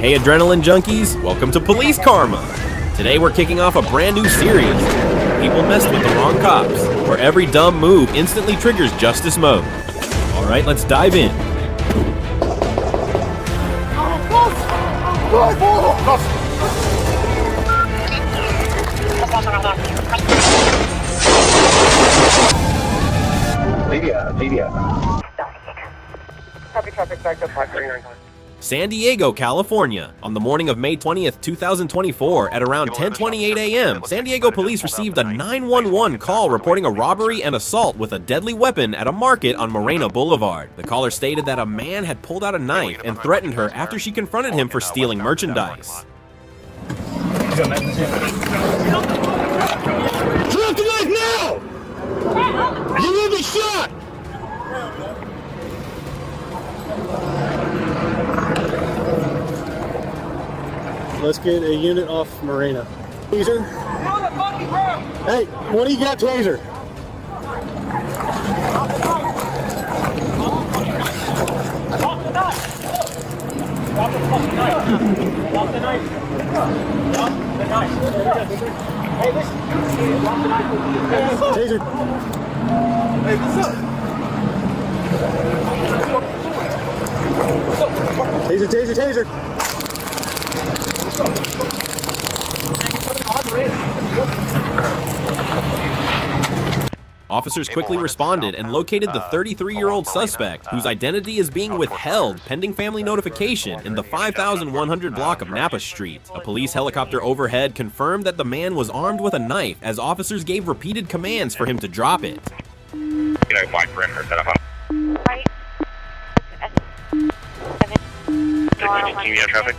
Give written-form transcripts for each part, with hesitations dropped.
Hey adrenaline junkies, welcome to Police Karma. Today we're kicking off a brand new series, People Messed with the Wrong Cops, where every dumb move instantly triggers justice mode. Alright, let's dive in. Media. San Diego, California. On the morning of May 20th, 2024, at around 10:28 a.m., San Diego police received a 911 call reporting a robbery and assault with a deadly weapon at a market on Morena Boulevard. The caller stated that a man had pulled out a knife and threatened her after she confronted him for stealing merchandise. Drop the knife now! You will be shot! Let's get a unit off Morena. Taser. Hey, what do you got, Taser? Drop the knife! Drop the fucking knife! Drop the knife! Drop the knife! Hey, listen! Drop the knife! Taser. Hey, what's up? Taser. Officers quickly responded and located the 33-year-old suspect, whose identity is being withheld pending family notification in the 5100 block of Napa Street. A police helicopter overhead confirmed that the man was armed with a knife as officers gave repeated commands for him to drop it. Wide perimeter set up. Right. Traffic.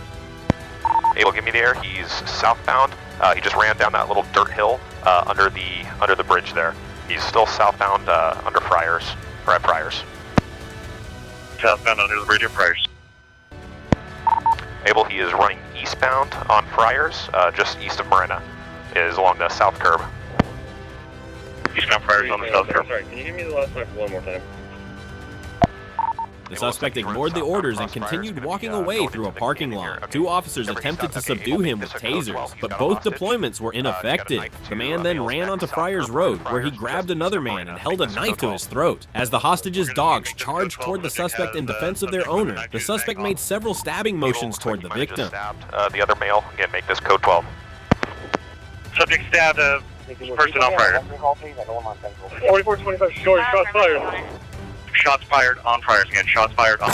Able to give me the air. He's southbound. He just ran down that little dirt hill under the bridge there. He's still southbound under Friars, or at Friars. Southbound under the bridge at Friars. Able, he is running eastbound on Friars, just east of Morena. Is along the south curb. Eastbound Friars on the south curb. Sorry, can you give me the last knife one more time? The suspect ignored the orders and continued walking away through a parking lot. Two officers attempted to subdue him with tasers, but both deployments were ineffective. The man then ran onto Friars Road, where he grabbed another man and held a knife to his throat. As the hostage's dogs charged toward the suspect in defense of their owner, the suspect made several stabbing motions toward the victim. The other male, again, make this code 12. Subject stabbed person on fire. 4425 short, shots fired. Shots fired on Friars again. Shots fired on.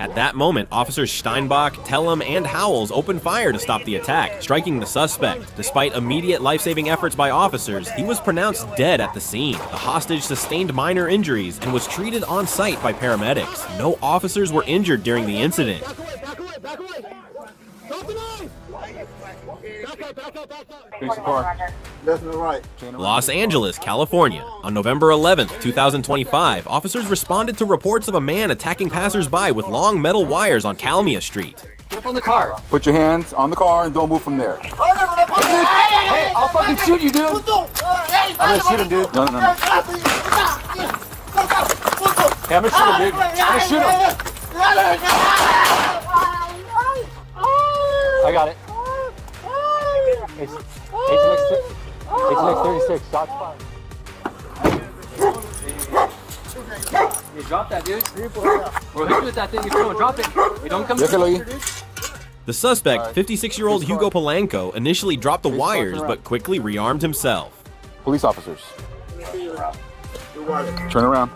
At that moment, officers Steinbach, Tellem, and Howells opened fire to stop the attack, striking the suspect. Despite immediate life-saving efforts by officers, he was pronounced dead at the scene. The hostage sustained minor injuries and was treated on site by paramedics. No officers were injured during the incident. Back away. Drop the knife! Face the car. Left and right. Los Angeles, California. On November 11th, 2025, officers responded to reports of a man attacking passersby with long metal wires on Kalmia Street. Get up on the car! Put your hands on the car and don't move from there. Hey, I'll fucking shoot you, dude! I'm gonna shoot him, dude. No. Hey, I'm gonna shoot him, dude! I'm gonna shoot him! I got it. It's next 36. Shots fired. Hey, drop that, dude. We'll hit you with that thing if you don't drop it. You don't come. The suspect, 56-year-old Hugo Polanco, initially dropped the wires but quickly rearmed himself. Police officers. Turn around.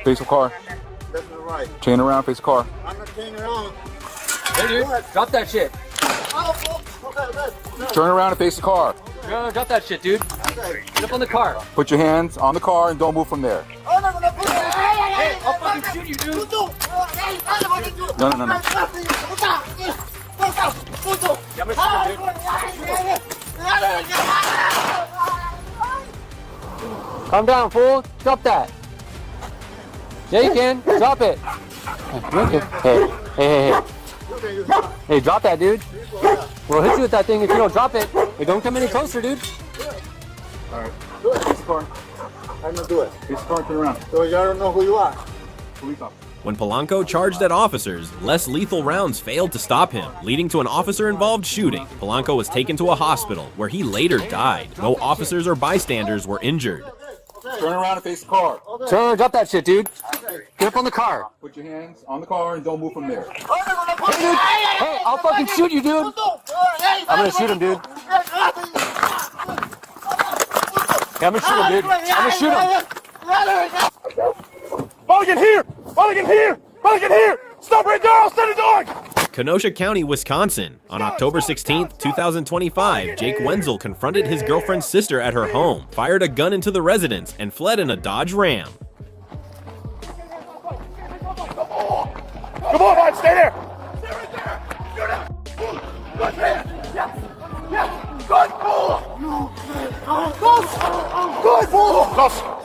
Face the car. Chain around. Face the car. I'm not turning around. Hey, dude. Drop that shit. Turn around and face the car. No, drop that shit, dude. Get up on the car. Put your hands on the car and don't move from there. Hey, I'll fucking shoot you, dude. No. Yeah, I'm gonna shoot him, dude. Calm down, fool. Drop that. Yeah, you can. Drop it. Hey. Hey, drop that, dude. We'll hit you with that thing if you don't drop it. Hey, don't come any closer, dude. Alright. Face the car. I'm gonna do it. Face the car and turn around. So you don't know who you are. Police officer. When Polanco charged at officers, less lethal rounds failed to stop him, leading to an officer-involved shooting. Polanco was taken to a hospital, where he later died. No officers or bystanders were injured. Turn around and face the car. Turn, drop that shit, dude. Get up on the car. Put your hands on the car and don't move from there. Hey, dude. Hey, I'll fucking shoot you, dude. I'm gonna shoot him, dude. Yeah, I'm gonna shoot him, dude. I'm gonna shoot him. Mulligan here! Mulligan here! Mulligan here! Stop right there! I'll send a dog! Kenosha County, Wisconsin. On October 16, 2025, Jake Wenzel confronted his girlfriend's sister at her home, fired a gun into the residence, and fled in a Dodge Ram. Come on, man, stay there! Stay right there! Shoot him! Good man! Yes! Yes! Good bull! Good bull!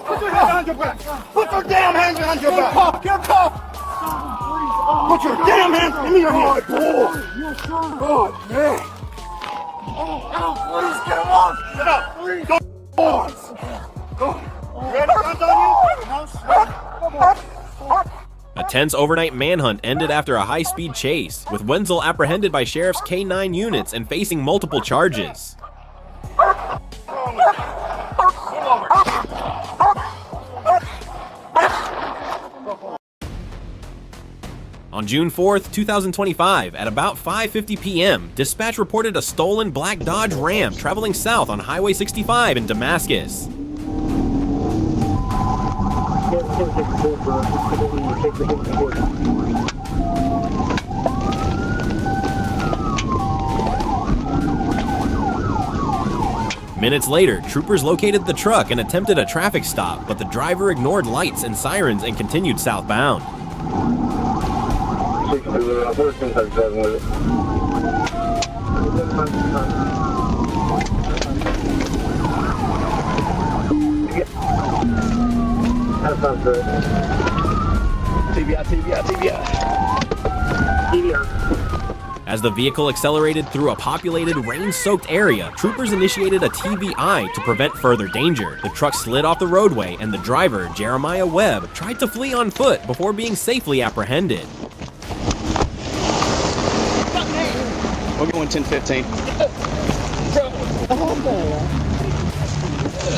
Put your hands on your back! Put your damn hands on your back! Get tough! Put your damn hands in your hand! Bull! Good man! Please get him off! Get up! Go! Go! You got hands on you? A tense overnight manhunt ended after a high-speed chase, with Wenzel apprehended by sheriff's K-9 units and facing multiple charges. On June 4th, 2025, at about 5:50 p.m., dispatch reported a stolen black Dodge Ram traveling south on Highway 65 in Damascus. Minutes later, troopers located the truck and attempted a traffic stop, but the driver ignored lights and sirens and continued southbound. As the vehicle accelerated through a populated, rain-soaked area, troopers initiated a TVI to prevent further danger. The truck slid off the roadway, and the driver, Jeremiah Webb, tried to flee on foot before being safely apprehended. We're going 10-15.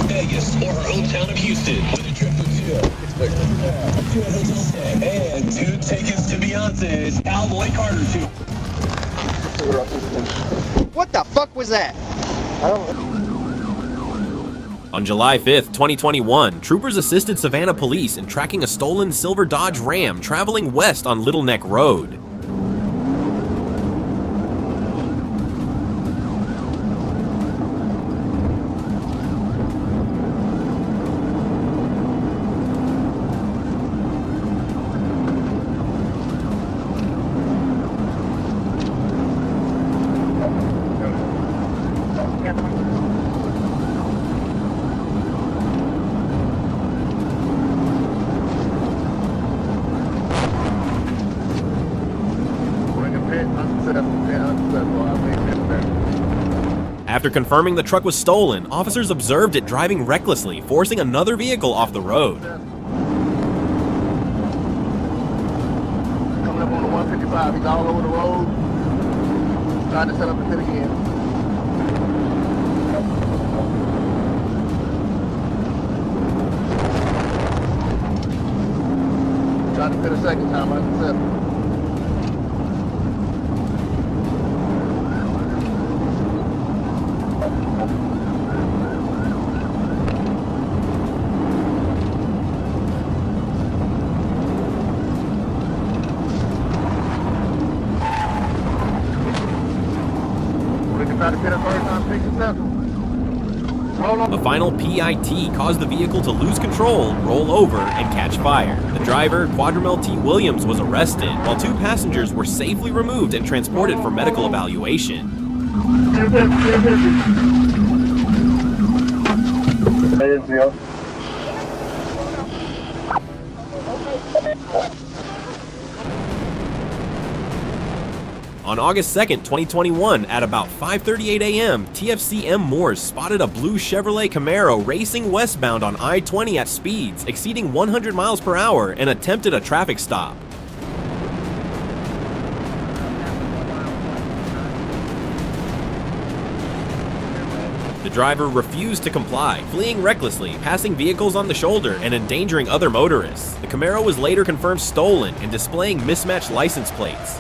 Vegas or our hometown of Houston with a trip to and 2 tickets to Beyonce's Cowboy Carter tour. What the fuck was that? On July 5th, 2021, troopers assisted Savannah police in tracking a stolen silver Dodge Ram traveling west on Little Neck Road. After confirming the truck was stolen, officers observed it driving recklessly, forcing another vehicle off the road. Coming up on the 155, he's all over the road, trying to set up a pit again. Tried to pit a second time, I can set him. A final PIT caused the vehicle to lose control, roll over, and catch fire. The driver, Quadramel T. Williams, was arrested, while 2 passengers were safely removed and transported for medical evaluation. On August 2nd, 2021, at about 5:38 a.m., TFC-M Moores spotted a blue Chevrolet Camaro racing westbound on I-20 at speeds exceeding 100 miles per hour and attempted a traffic stop. driver refused to comply, fleeing recklessly, passing vehicles on the shoulder and endangering other motorists. The Camaro was later confirmed stolen and displaying mismatched license plates.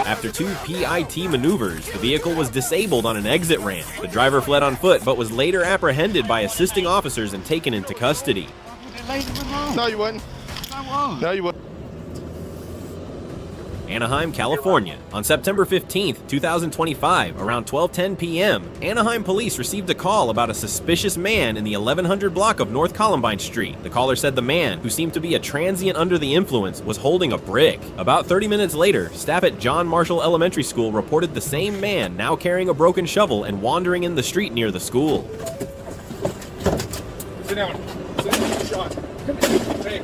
After 2 PIT maneuvers, the vehicle was disabled on an exit ramp. The driver fled on foot but was later apprehended by assisting officers and taken into custody. No, you wouldn't. No, you wouldn't. Anaheim, California. On September 15, 2025, around 12:10 p.m., Anaheim police received a call about a suspicious man in the 1100 block of North Columbine Street. The caller said the man, who seemed to be a transient under the influence, was holding a brick. About 30 minutes later, staff at John Marshall Elementary School reported the same man now carrying a broken shovel and wandering in the street near the school. Sit down. Sit down. Shot. Come here. Hey.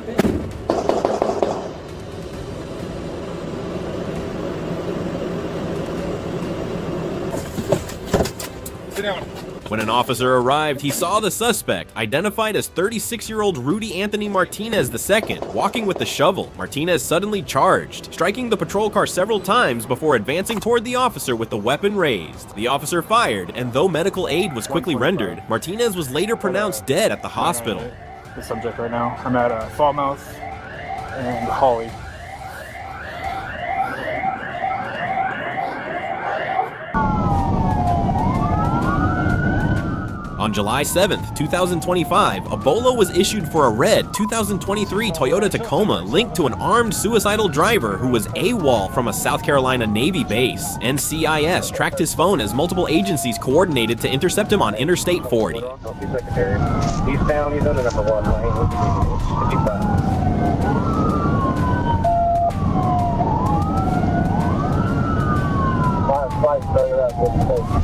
When an officer arrived, he saw the suspect, identified as 36-year-old Rudy Anthony Martinez II, walking with the shovel. Martinez suddenly charged, striking the patrol car several times before advancing toward the officer with the weapon raised. The officer fired, and though medical aid was quickly rendered, Martinez was later pronounced dead at the hospital. The subject right now. I'm at Falmouth and Holly. On July 7th, 2025, a bolo was issued for a red 2023 Toyota Tacoma linked to an armed suicidal driver who was AWOL from a South Carolina Navy base. NCIS tracked his phone as multiple agencies coordinated to intercept him on Interstate 40. He's down, he's under number 1 lane. 55. Flight started out with the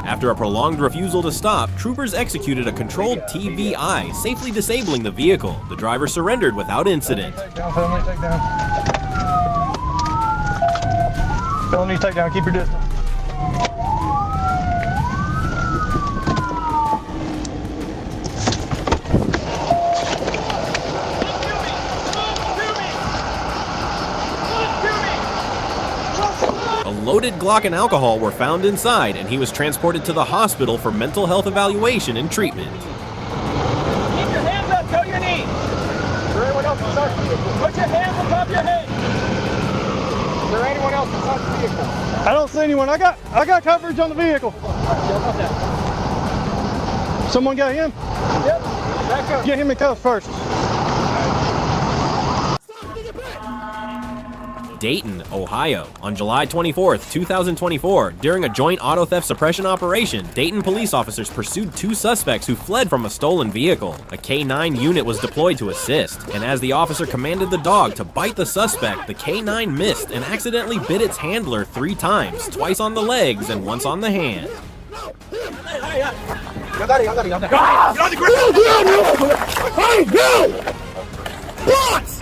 After a prolonged refusal to stop, troopers executed a controlled TVI, safely disabling the vehicle. The driver surrendered without incident. Felony takedown, keep your distance. A loaded Glock and alcohol were found inside, and he was transported to the hospital for mental health evaluation and treatment. Keep your hands up, go to your knees. Is there anyone else inside the vehicle? Put your hands on top of your head. Is there anyone else inside the vehicle? I don't see anyone. I got coverage on the vehicle. Someone got him? Yep. Back up. Get him in cuffs first. Dayton, Ohio. On July 24th, 2024, during a joint auto theft suppression operation, Dayton police officers pursued 2 suspects who fled from a stolen vehicle. A K-9 unit was deployed to assist, and as the officer commanded the dog to bite the suspect, the K-9 missed and accidentally bit its handler 3 times, twice on the legs and once on the hand. Get on the ground! Hey, no! What?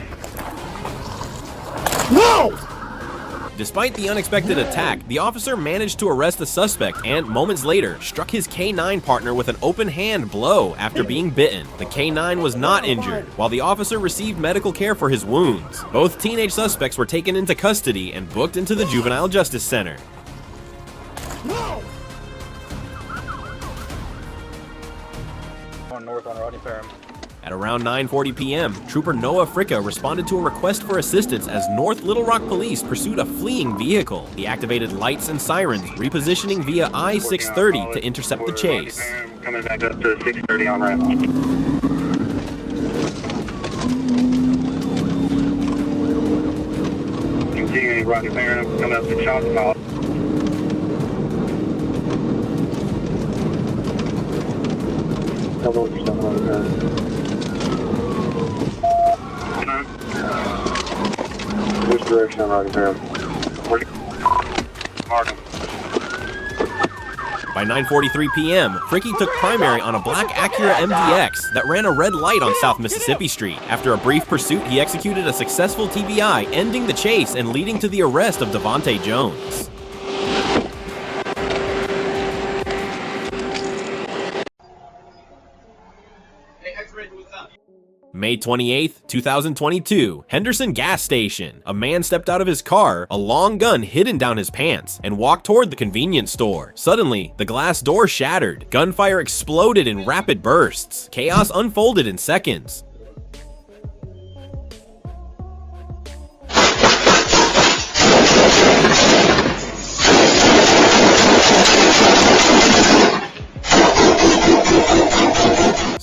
No! Despite the unexpected attack, the officer managed to arrest the suspect and, moments later, struck his K-9 partner with an open hand blow after being bitten. The K-9 was not injured, while the officer received medical care for his wounds. Both teenage suspects were taken into custody and booked into the Juvenile Justice Center. North on Rodney Parham. At around 9:40 p.m., Trooper Noah Fricka responded to a request for assistance as North Little Rock police pursued a fleeing vehicle. He activated lights and sirens, repositioning via I-630 to intercept the chase. Coming back up to 630 on ramp. Continuing Rodney Parham, coming up to Choctaw. Don't know what you're talking about. Which direction on Rodney Parham? Markham. By 9:43 p.m., Fricky took primary on a black Acura MDX that ran a red light on South Mississippi Street. After a brief pursuit, he executed a successful TBI, ending the chase and leading to the arrest of Devontae Jones. May 28th, 2022, Henderson gas station. A man stepped out of his car, a long gun hidden down his pants, and walked toward the convenience store. Suddenly, the glass door shattered. Gunfire exploded in rapid bursts. Chaos unfolded in seconds.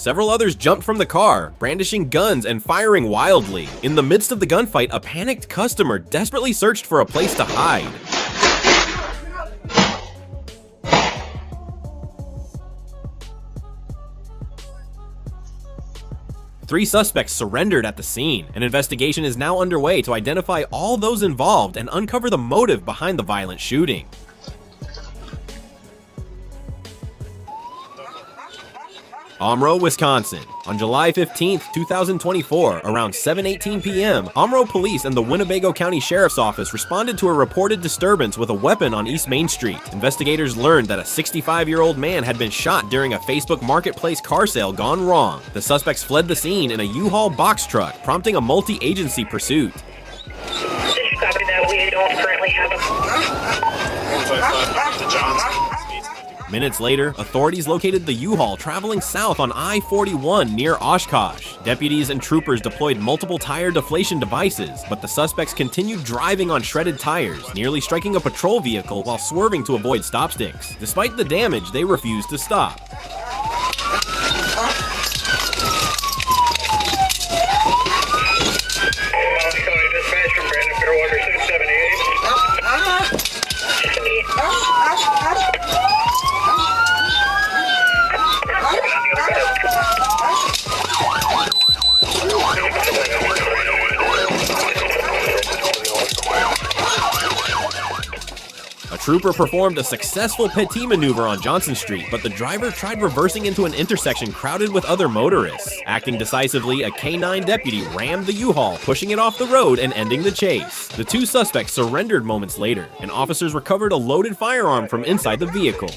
Several others jumped from the car, brandishing guns and firing wildly. In the midst of the gunfight, a panicked customer desperately searched for a place to hide. Three suspects surrendered at the scene. An investigation is now underway to identify all those involved and uncover the motive behind the violent shooting. Omro, Wisconsin. On July 15, 2024, around 7:18 p.m., Omro police and the Winnebago County Sheriff's Office responded to a reported disturbance with a weapon on East Main Street. Investigators learned that a 65-year-old man had been shot during a Facebook Marketplace car sale gone wrong. The suspects fled the scene in a U-Haul box truck, prompting a multi-agency pursuit. Copy that, we don't currently have Minutes later, authorities located the U-Haul traveling south on I-41 near Oshkosh. Deputies and troopers deployed multiple tire deflation devices, but the suspects continued driving on shredded tires, nearly striking a patrol vehicle while swerving to avoid stop sticks. Despite the damage, they refused to stop. A trooper performed a successful petit maneuver on Johnson Street, but the driver tried reversing into an intersection crowded with other motorists. Acting decisively, a K-9 deputy rammed the U-Haul, pushing it off the road and ending the chase. The two suspects surrendered moments later, and officers recovered a loaded firearm from inside the vehicle.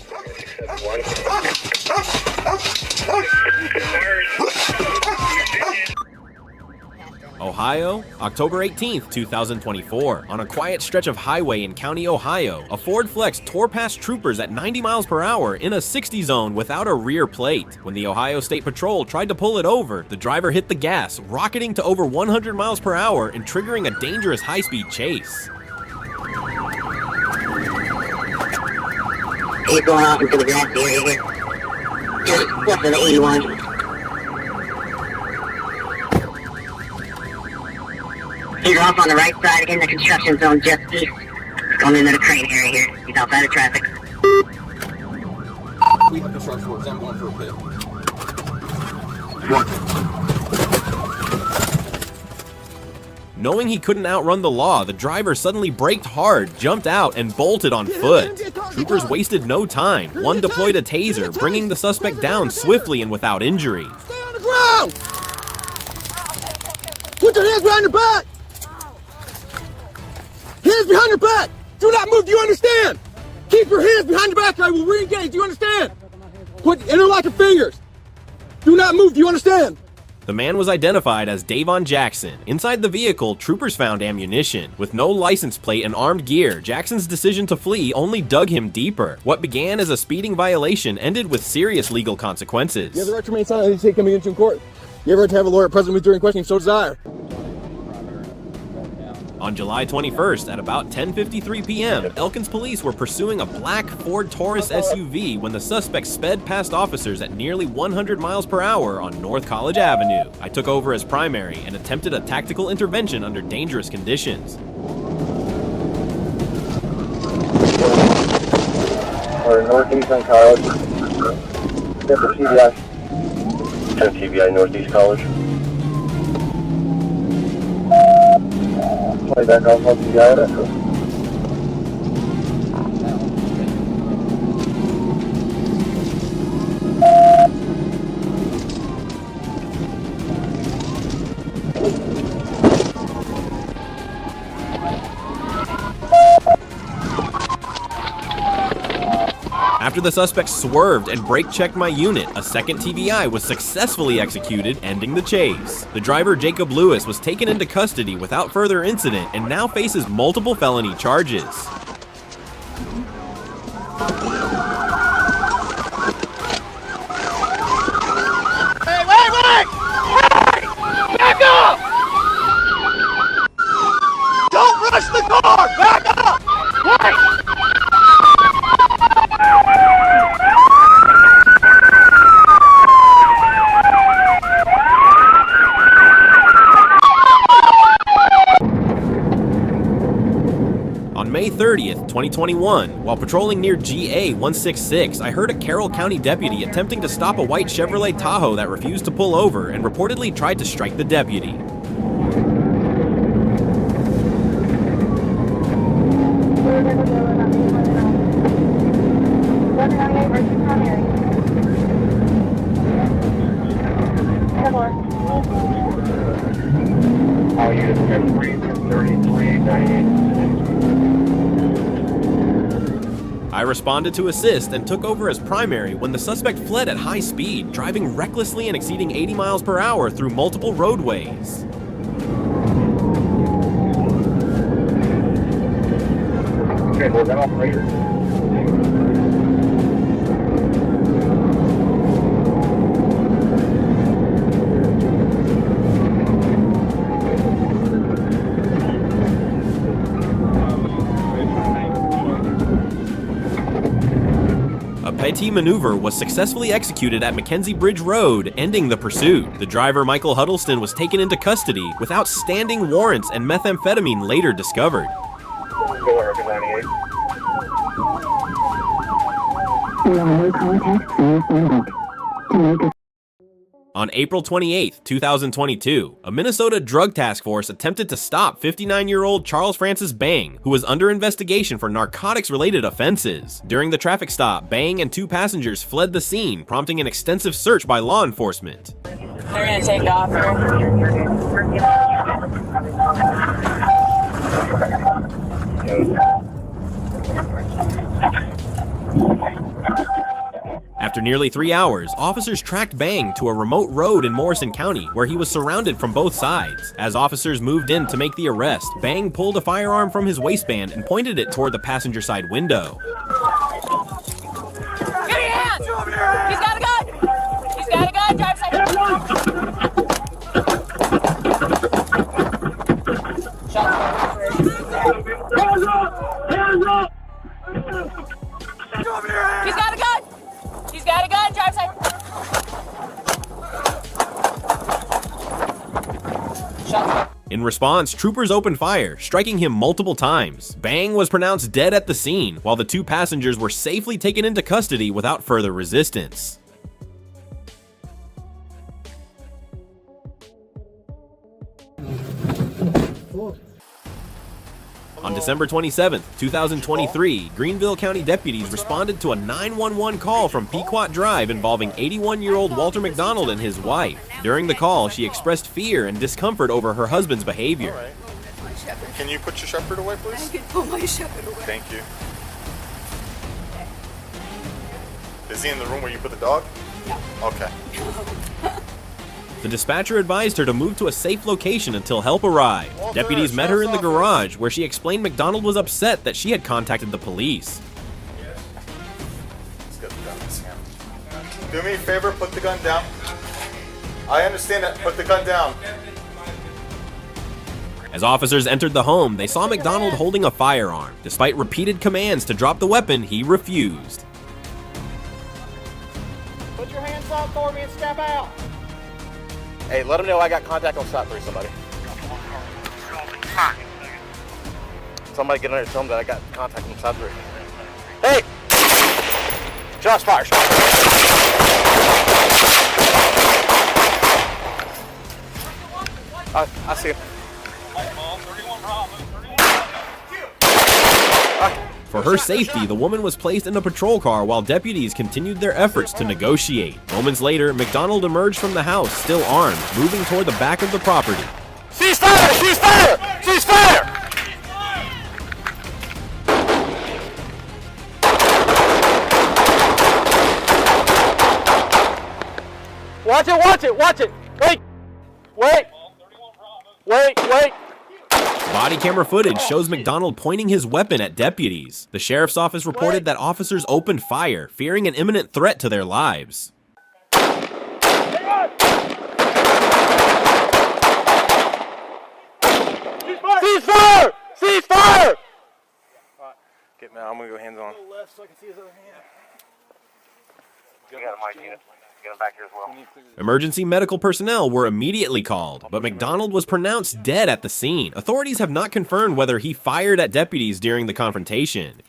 Ohio, October 18, 2024. On a quiet stretch of highway in County, Ohio, a Ford Flex tore past troopers at 90 miles per hour in a 60 zone without a rear plate. When the Ohio State Patrol tried to pull it over, the driver hit the gas, rocketing to over 100 miles per hour and triggering a dangerous high-speed chase. He's going off into the grass area here. What's the 81? He's off on the right side in the construction zone just east. He's going into the crane area here. He's outside of traffic. We have construction works. I'm going for a pit. Knowing he couldn't outrun the law, the driver suddenly braked hard, jumped out, and bolted on foot. Troopers wasted no time. One deployed a taser, bringing the suspect down swiftly and without injury. Stay on the ground! Put your hands behind your back! Hands behind your back! Do not move, do you understand? Keep your hands behind your back, I will re-engage, do you understand? Put interlock your fingers. Do not move, do you understand? The man was identified as Davon Jackson. Inside the vehicle, troopers found ammunition. With no license plate and armed gear, Jackson's decision to flee only dug him deeper. What began as a speeding violation ended with serious legal consequences. You have the right to remain silent until you come against you in court. You have the right to have a lawyer present with during questioning, so desire. On July 21st, at about 10:53 p.m., Elkins police were pursuing a black Ford Taurus SUV when the suspect sped past officers at nearly 100 miles per hour on North College Avenue. I took over as primary and attempted a tactical intervention under dangerous conditions. Or northeast on College. Get the TBI. 10 TBI northeast College. Play back off of TBI. After the suspect swerved and brake-checked my unit, a second TBI was successfully executed, ending the chase. The driver, Jacob Lewis, was taken into custody without further incident and now faces multiple felony charges. Hey, wait! Back up! Don't rush the car! Back up! Wait! On May 30th, 2021, while patrolling near GA 166, I heard a Carroll County deputy attempting to stop a white Chevrolet Tahoe that refused to pull over and reportedly tried to strike the deputy. I responded to assist and took over as primary when the suspect fled at high speed, driving recklessly and exceeding 80 miles per hour through multiple roadways. Okay, well, that operator. A petit maneuver was successfully executed at Mackenzie Bridge Road, ending the pursuit. The driver, Michael Huddleston, was taken into custody with outstanding warrants and methamphetamine later discovered. On April 28, 2022, a Minnesota drug task force attempted to stop 59-year-old Charles Francis Bang, who was under investigation for narcotics-related offenses. During the traffic stop, Bang and two passengers fled the scene, prompting an extensive search by law enforcement. They're gonna take off After nearly 3 hours, officers tracked Bang to a remote road in Morrison County, where he was surrounded from both sides. As officers moved in to make the arrest, Bang pulled a firearm from his waistband and pointed it toward the passenger side window. Give me your hands! He's got a gun! He's got a gun! Drive side! Hands up! Hands up! He's got a gun! He's got a gun! Drive side! In response, troopers opened fire, striking him multiple times. Bang was pronounced dead at the scene, while the two passengers were safely taken into custody without further resistance. On December 27, 2023, Greenville County deputies responded to a 911 call from Pequot Drive involving 81-year-old Walter McDonald and his wife. During the call, she expressed fear and discomfort over her husband's behavior. Can you put your shepherd away, please? I can pull my shepherd away. Thank you. Is he in the room where you put the dog? No. Okay. The dispatcher advised her to move to a safe location until help arrived. Deputies met her in the garage, where she explained McDonald was upset that she had contacted the police. Let's get the gun in his hand. Do me a favor, put the gun down. I understand that. Put the gun down. As officers entered the home, they saw McDonald holding a firearm. Despite repeated commands to drop the weapon, he refused. Put your hands up for me and step out. Hey, let them know I got contact on Stop 3, somebody. Somebody get in there and tell them that I got contact on Stop 3. Hey! Shots fired. I see him. For her safety, the woman was placed in a patrol car while deputies continued their efforts to negotiate. Moments later, McDonald emerged from the house, still armed, moving toward the back of the property. Cease fire! Cease fire! Cease fire! Watch it, watch it, watch it. Wait. Wait. Wait, wait. Body camera footage shows McDonald pointing his weapon at deputies. The sheriff's office reported that officers opened fire, fearing an imminent threat to their lives. Ceasefire! Ceasefire! Get me out. I'm gonna go hands on. Left so I can see his other hand. We got a mic unit. Get him back here as well. Emergency medical personnel were immediately called, but McDonald was pronounced dead at the scene. Authorities have not confirmed whether he fired at deputies during the confrontation.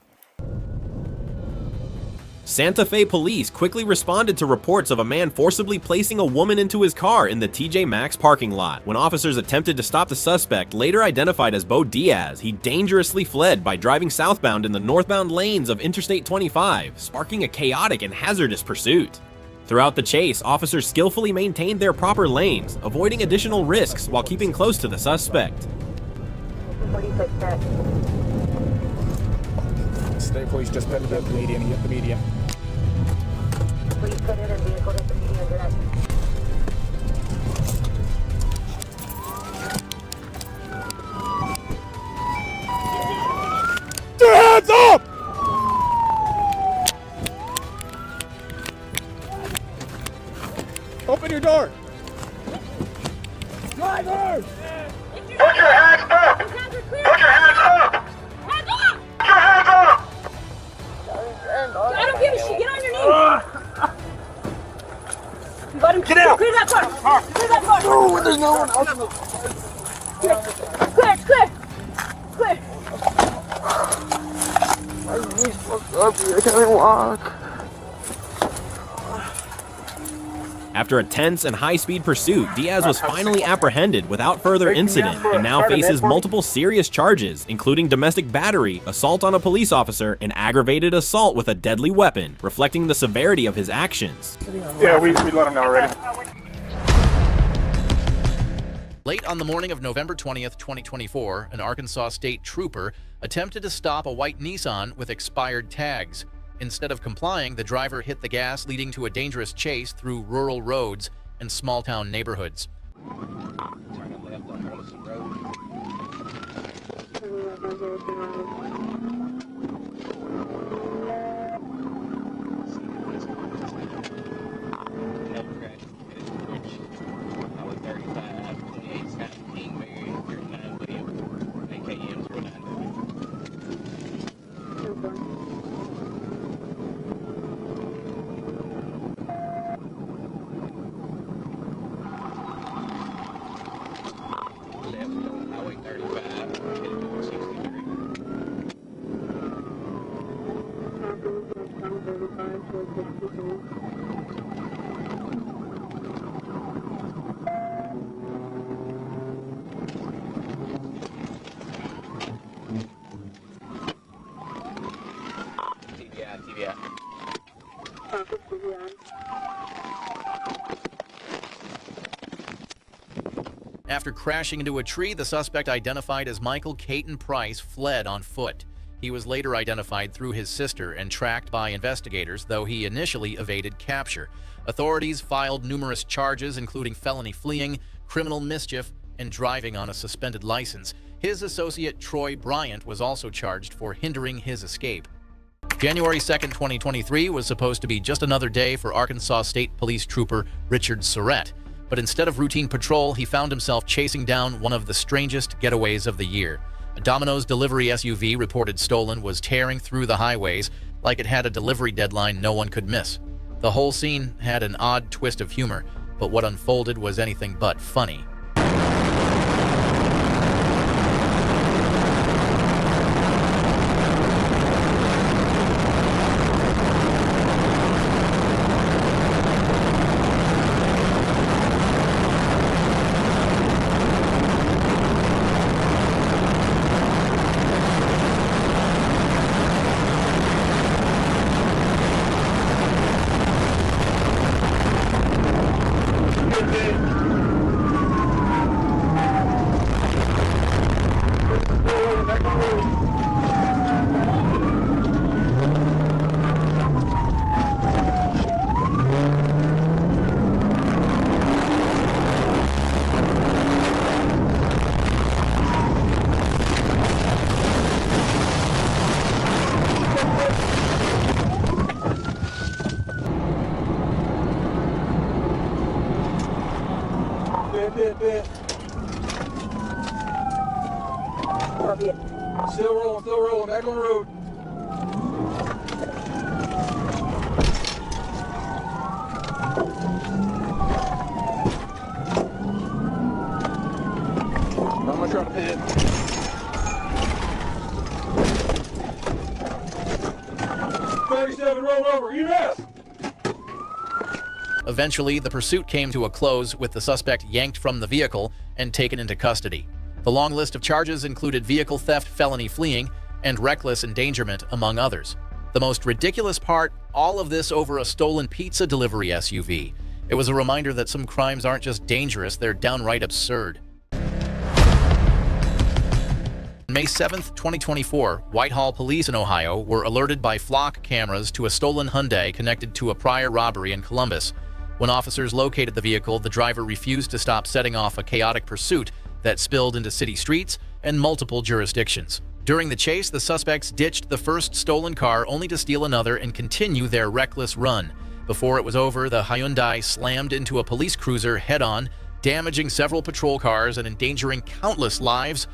Santa Fe police quickly responded to reports of a man forcibly placing a woman into his car in the TJ Maxx parking lot. When officers attempted to stop the suspect, later identified as Bo Diaz, he dangerously fled by driving southbound in the northbound lanes of Interstate 25, sparking a chaotic and hazardous pursuit. Throughout the chase, officers skillfully maintained their proper lanes, avoiding additional risks while keeping close to the suspect. State police just petted the median. He hit the median. Please put in a vehicle at the median direct. Put your hands up! Open your door. Drivers! Put your hands up! Put your hands up! Hands up! Put your hands up! I don't give a shit. Get on your knees. Let him Get out! Clear that car. Clear that car. No, there's no one else in the... Clear, clear. Clear. My knees fucked up here. I can't walk. After a tense and high-speed pursuit, Diaz was finally apprehended without further incident and now faces multiple serious charges, including domestic battery, assault on a police officer, and aggravated assault with a deadly weapon, reflecting the severity of his actions. Yeah, we let him know already. Late on the morning of November 20th, 2024, an Arkansas state trooper attempted to stop a white Nissan with expired tags. Instead of complying, the driver hit the gas, leading to a dangerous chase through rural roads and small-town neighborhoods. After crashing into a tree, the suspect, identified as Michael Caton Price, fled on foot. He was later identified through his sister and tracked by investigators, though he initially evaded capture. Authorities filed numerous charges, including felony fleeing, criminal mischief, and driving on a suspended license. His associate, Troy Bryant, was also charged for hindering his escape. January 2nd, 2023 was supposed to be just another day for Arkansas State Police Trooper Richard Surratt. But instead of routine patrol, he found himself chasing down one of the strangest getaways of the year. A Domino's delivery SUV, reported stolen, was tearing through the highways like it had a delivery deadline no one could miss. The whole scene had an odd twist of humor, but what unfolded was anything but funny. bit. Still rolling, back on the road. I'm gonna try to pit. Roll over, EMS! Eventually, the pursuit came to a close with the suspect yanked from the vehicle and taken into custody. The long list of charges included vehicle theft, felony fleeing, and reckless endangerment, among others. The most ridiculous part, all of this over a stolen pizza delivery SUV. It was a reminder that some crimes aren't just dangerous, they're downright absurd. On May 7, 2024, Whitehall police in Ohio were alerted by flock cameras to a stolen Hyundai connected to a prior robbery in Columbus. When officers located the vehicle, the driver refused to stop, setting off a chaotic pursuit that spilled into city streets and multiple jurisdictions. During the chase, the suspects ditched the first stolen car only to steal another and continue their reckless run. Before it was over, the Hyundai slammed into a police cruiser head-on, damaging several patrol cars and endangering countless lives.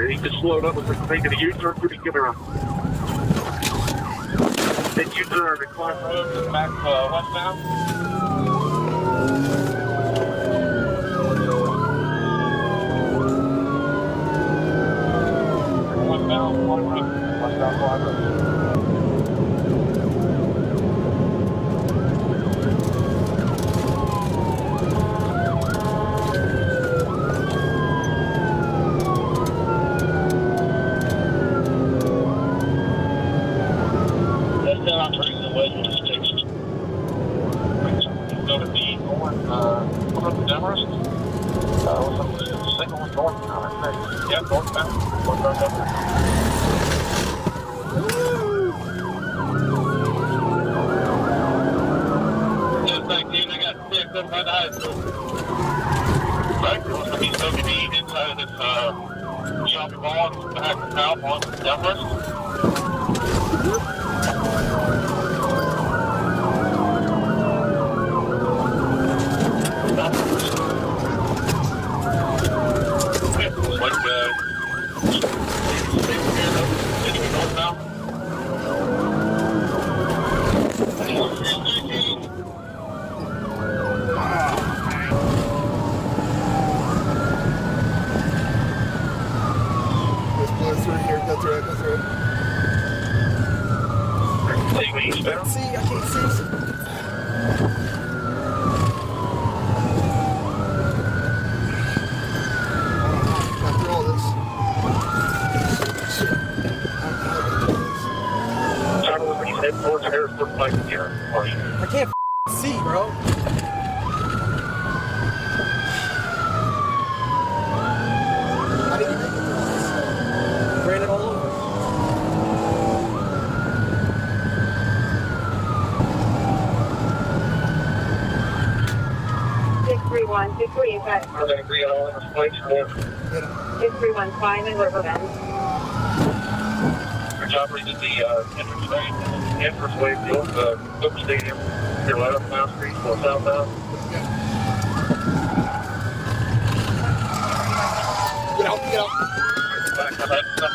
He just slowed up and making a U-turn pretty good around. That U-turn to Clark Road and back westbound. Westbound Clark Road. Westbound Clark Road. Shopping mall, back to town, on Demarest. I can't see, bro. How did you make it to this? Ran it all over. Are they agree on all in this place? 6315 in Riverbend. Your job reading the entrance way to the Book Stadium. Your right up Mount Street for southbound. Get out. Back up that stuff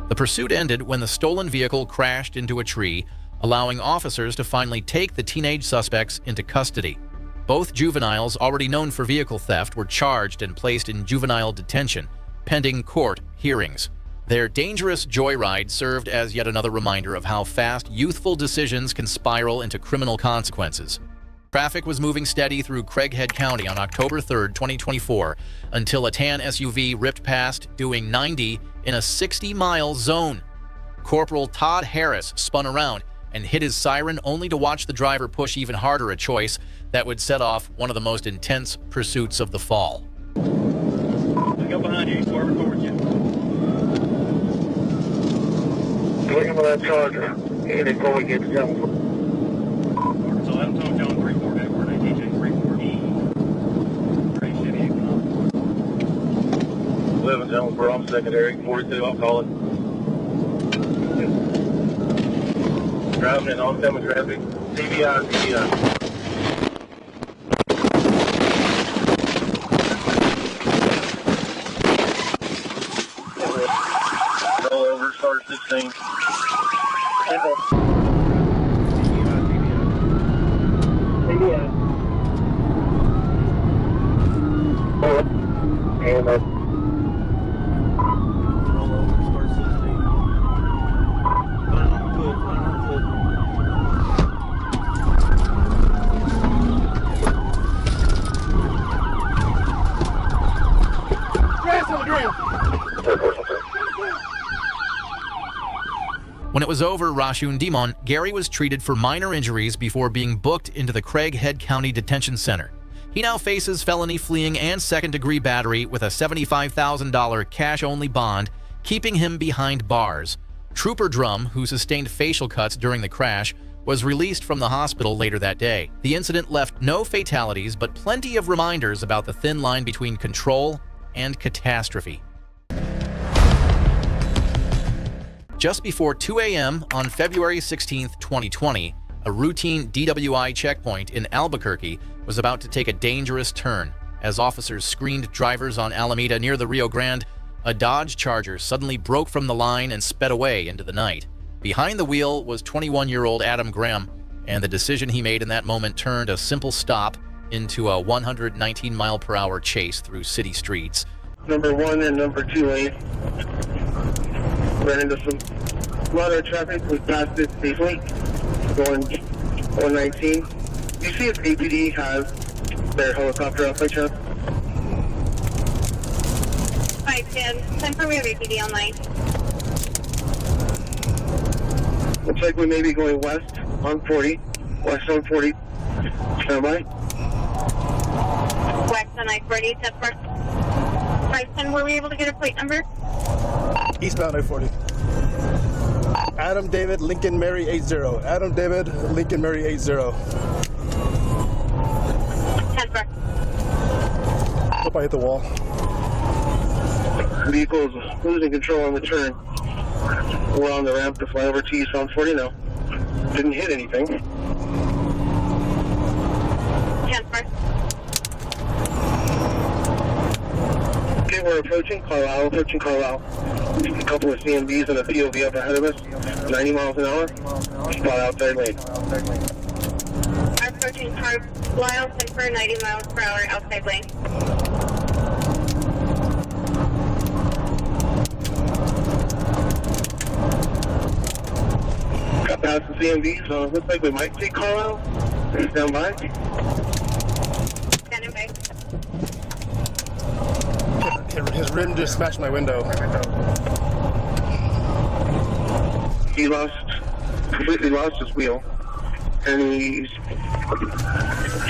The pursuit ended when the stolen vehicle crashed into a tree, allowing officers to finally take the teenage suspects into custody. Both juveniles, already known for vehicle theft, were charged and placed in juvenile detention, pending court hearings. Their dangerous joyride served as yet another reminder of how fast youthful decisions can spiral into criminal consequences. Traffic was moving steady through Craighead County on October 3, 2024, until a tan SUV ripped past, doing 90 in a 60-mile zone. Corporal Todd Harris spun around and hit his siren only to watch the driver push even harder, a choice that would set off one of the most intense pursuits of the fall. I go behind you, forward towards you. Looking for that Charger. And it probably gets down. So I'm talking John 34 backward, ATJ 34E. Pretty shitty economics. 211, down for on secondary, 42, I'll call it. Driving in oncoming traffic, TBI, TBI. Roll over, start 16. When it was over Rashun Dimon, Gary was treated for minor injuries before being booked into the Craighead County Detention Center. He now faces felony fleeing and second-degree battery with a $75,000 cash-only bond, keeping him behind bars. Trooper Drum, who sustained facial cuts during the crash, was released from the hospital later that day. The incident left no fatalities, but plenty of reminders about the thin line between control and catastrophe. Just before 2 a.m. on February 16, 2020, a routine DWI checkpoint in Albuquerque was about to take a dangerous turn. As officers screened drivers on Alameda near the Rio Grande, a Dodge Charger suddenly broke from the line and sped away into the night. Behind the wheel was 21-year-old Adam Graham, and the decision he made in that moment turned a simple stop into a 119-mile-per-hour chase through city streets. Number 1 and number 2 lane. Ran into some moderate traffic. We passed it safely. Going 119. You see if APD has their helicopter up by chance? 510. Time for APD online. Looks like we may be going west on 40. West on 40. Stand by. West on I-40. That's for 510. Were we able to get a plate number? Eastbound I-40. Adam David Lincoln Mary 80. Adam David Lincoln Mary 80. 10-4. Hope I hit the wall. Vehicle's losing control on the turn. We're on the ramp to fly over to Eastbound 40 now. Didn't hit anything. 10-4. Okay, we're approaching Carlisle. A couple of CMBs and a POV up ahead of us. 90 miles an hour. Spot outside lane. Approaching Carlisle, for 90 miles per hour outside lane. Got past the CMB, so it looks like we might take Carlisle. Stand by. Standing by. His rim just smashed my window. He completely lost his wheel. And he's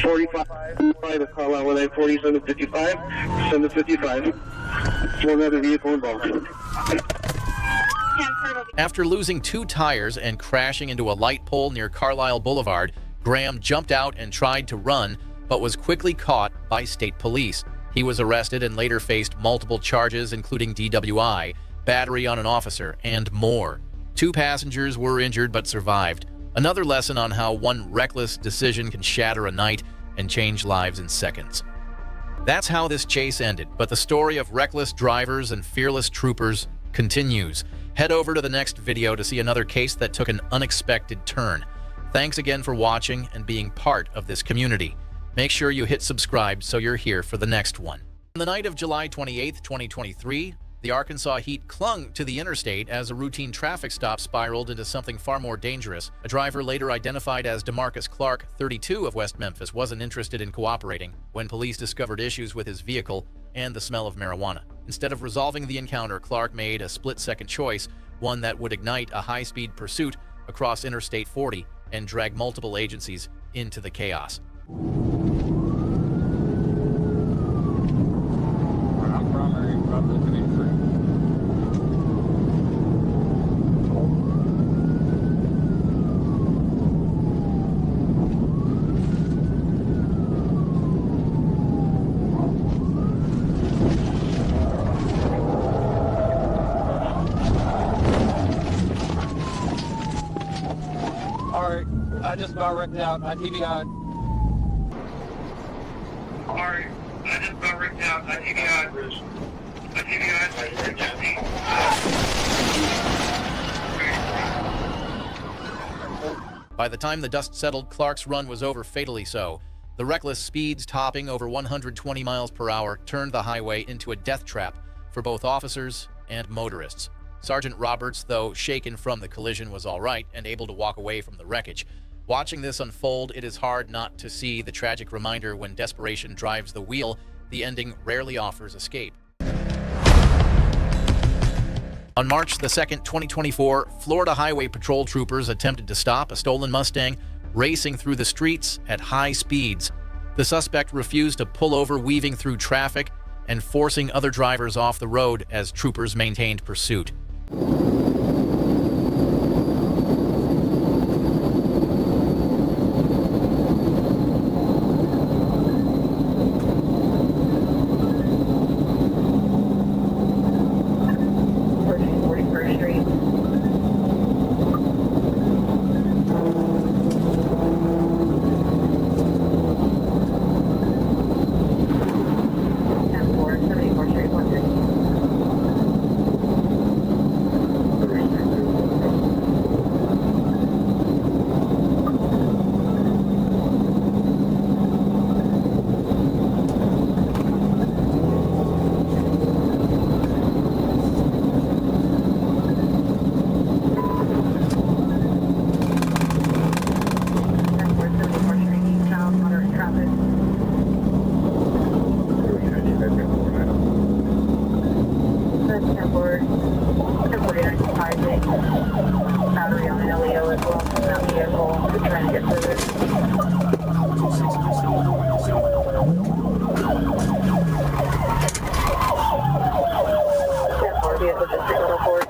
45 to Carlisle with A40, send to 55, send to 55. One other vehicle involved. After losing 2 tires and crashing into a light pole near Carlisle Boulevard, Graham jumped out and tried to run, but was quickly caught by state police. He was arrested and later faced multiple charges, including DWI, battery on an officer, and more. 2 passengers were injured but survived. Another lesson on how one reckless decision can shatter a night and change lives in seconds. That's how this chase ended, but the story of reckless drivers and fearless troopers continues. Head over to the next video to see another case that took an unexpected turn. Thanks again for watching and being part of this community. Make sure you hit subscribe so you're here for the next one. On the night of July 28, 2023, the Arkansas heat clung to the interstate as a routine traffic stop spiraled into something far more dangerous. A driver later identified as DeMarcus Clark, 32 of West Memphis, wasn't interested in cooperating when police discovered issues with his vehicle and the smell of marijuana. Instead of resolving the encounter, Clark made a split-second choice, one that would ignite a high-speed pursuit across Interstate 40 and drag multiple agencies into the chaos. just about wrecked out. I TBI. Alright, I just about wrecked out. I TBI. By the time the dust settled, Clark's run was over, fatally so. The reckless speeds topping over 120 miles per hour turned the highway into a death trap for both officers and motorists. Sergeant Roberts, though shaken from the collision, was all right and able to walk away from the wreckage. Watching this unfold, it is hard not to see the tragic reminder: when desperation drives the wheel, the ending rarely offers escape. On March the 2nd, 2024, Florida Highway Patrol troopers attempted to stop a stolen Mustang racing through the streets at high speeds. The suspect refused to pull over, weaving through traffic and forcing other drivers off the road as troopers maintained pursuit. Battery on an LEO as well from that vehicle to try and get further. Vehicle just to go forward.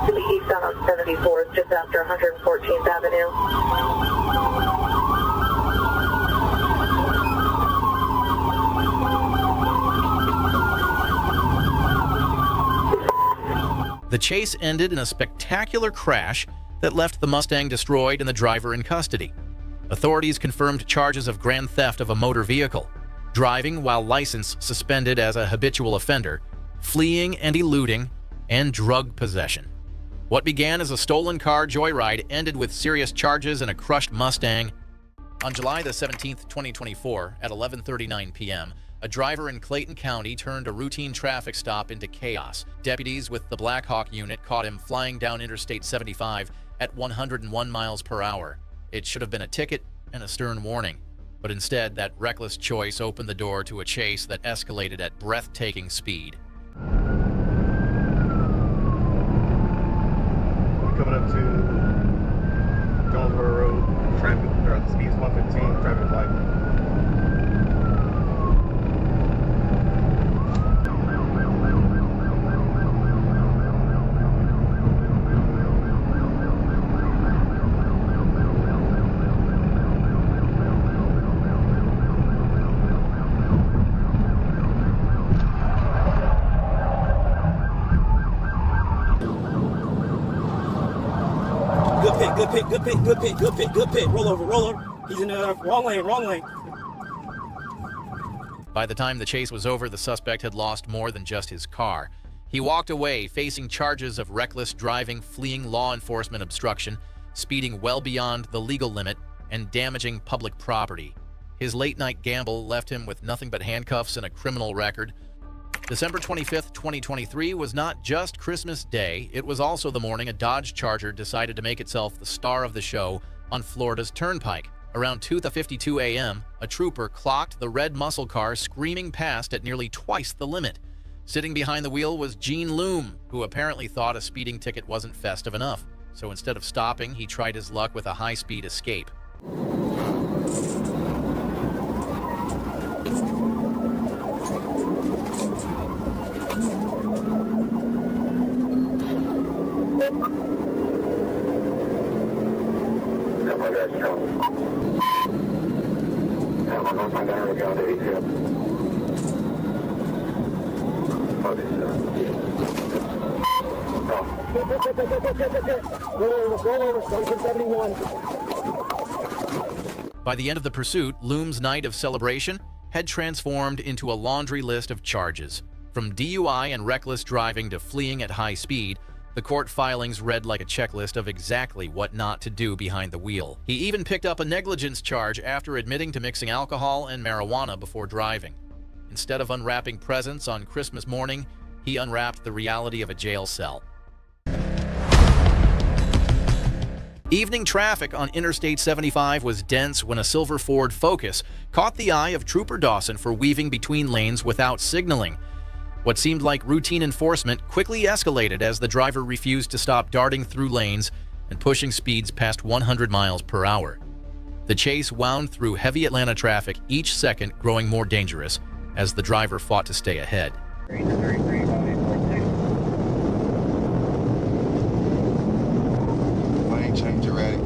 To the eastbound on 74th, just after 114th Avenue. The chase ended in a spectacular crash that left the Mustang destroyed and the driver in custody. Authorities confirmed charges of grand theft of a motor vehicle, driving while license suspended as a habitual offender, fleeing and eluding, and drug possession. What began as a stolen car joyride ended with serious charges and a crushed Mustang. On July the 17th, 2024, at 11:39 p.m., a driver in Clayton County turned a routine traffic stop into chaos. Deputies with the Black Hawk unit caught him flying down Interstate 75 at 101 miles per hour. It should have been a ticket and a stern warning, but instead, that reckless choice opened the door to a chase that escalated at breathtaking speed. Coming up to Jonesboro Road, traffic, or the speed is 115, traffic light. Good pit. Roll over. He's in the wrong lane. By the time the chase was over, the suspect had lost more than just his car. He walked away, facing charges of reckless driving, fleeing law enforcement obstruction, speeding well beyond the legal limit, and damaging public property. His late-night gamble left him with nothing but handcuffs and a criminal record. December 25th, 2023 was not just Christmas Day, it was also the morning a Dodge Charger decided to make itself the star of the show on Florida's Turnpike. Around 2:52 a.m., a trooper clocked the red muscle car screaming past at nearly twice the limit. Sitting behind the wheel was Gene Loom, who apparently thought a speeding ticket wasn't festive enough. So instead of stopping, he tried his luck with a high-speed escape. By the end of the pursuit, Loom's night of celebration had transformed into a laundry list of charges. From DUI and reckless driving to fleeing at high speed, the court filings read like a checklist of exactly what not to do behind the wheel. He even picked up a negligence charge after admitting to mixing alcohol and marijuana before driving. Instead of unwrapping presents on Christmas morning, he unwrapped the reality of a jail cell. Evening traffic on Interstate 75 was dense when a silver Ford Focus caught the eye of Trooper Dawson for weaving between lanes without signaling. What seemed like routine enforcement quickly escalated as the driver refused to stop darting through lanes and pushing speeds past 100 miles per hour. The chase wound through heavy Atlanta traffic, each second growing more dangerous as the driver fought to stay ahead. Lane change erratic.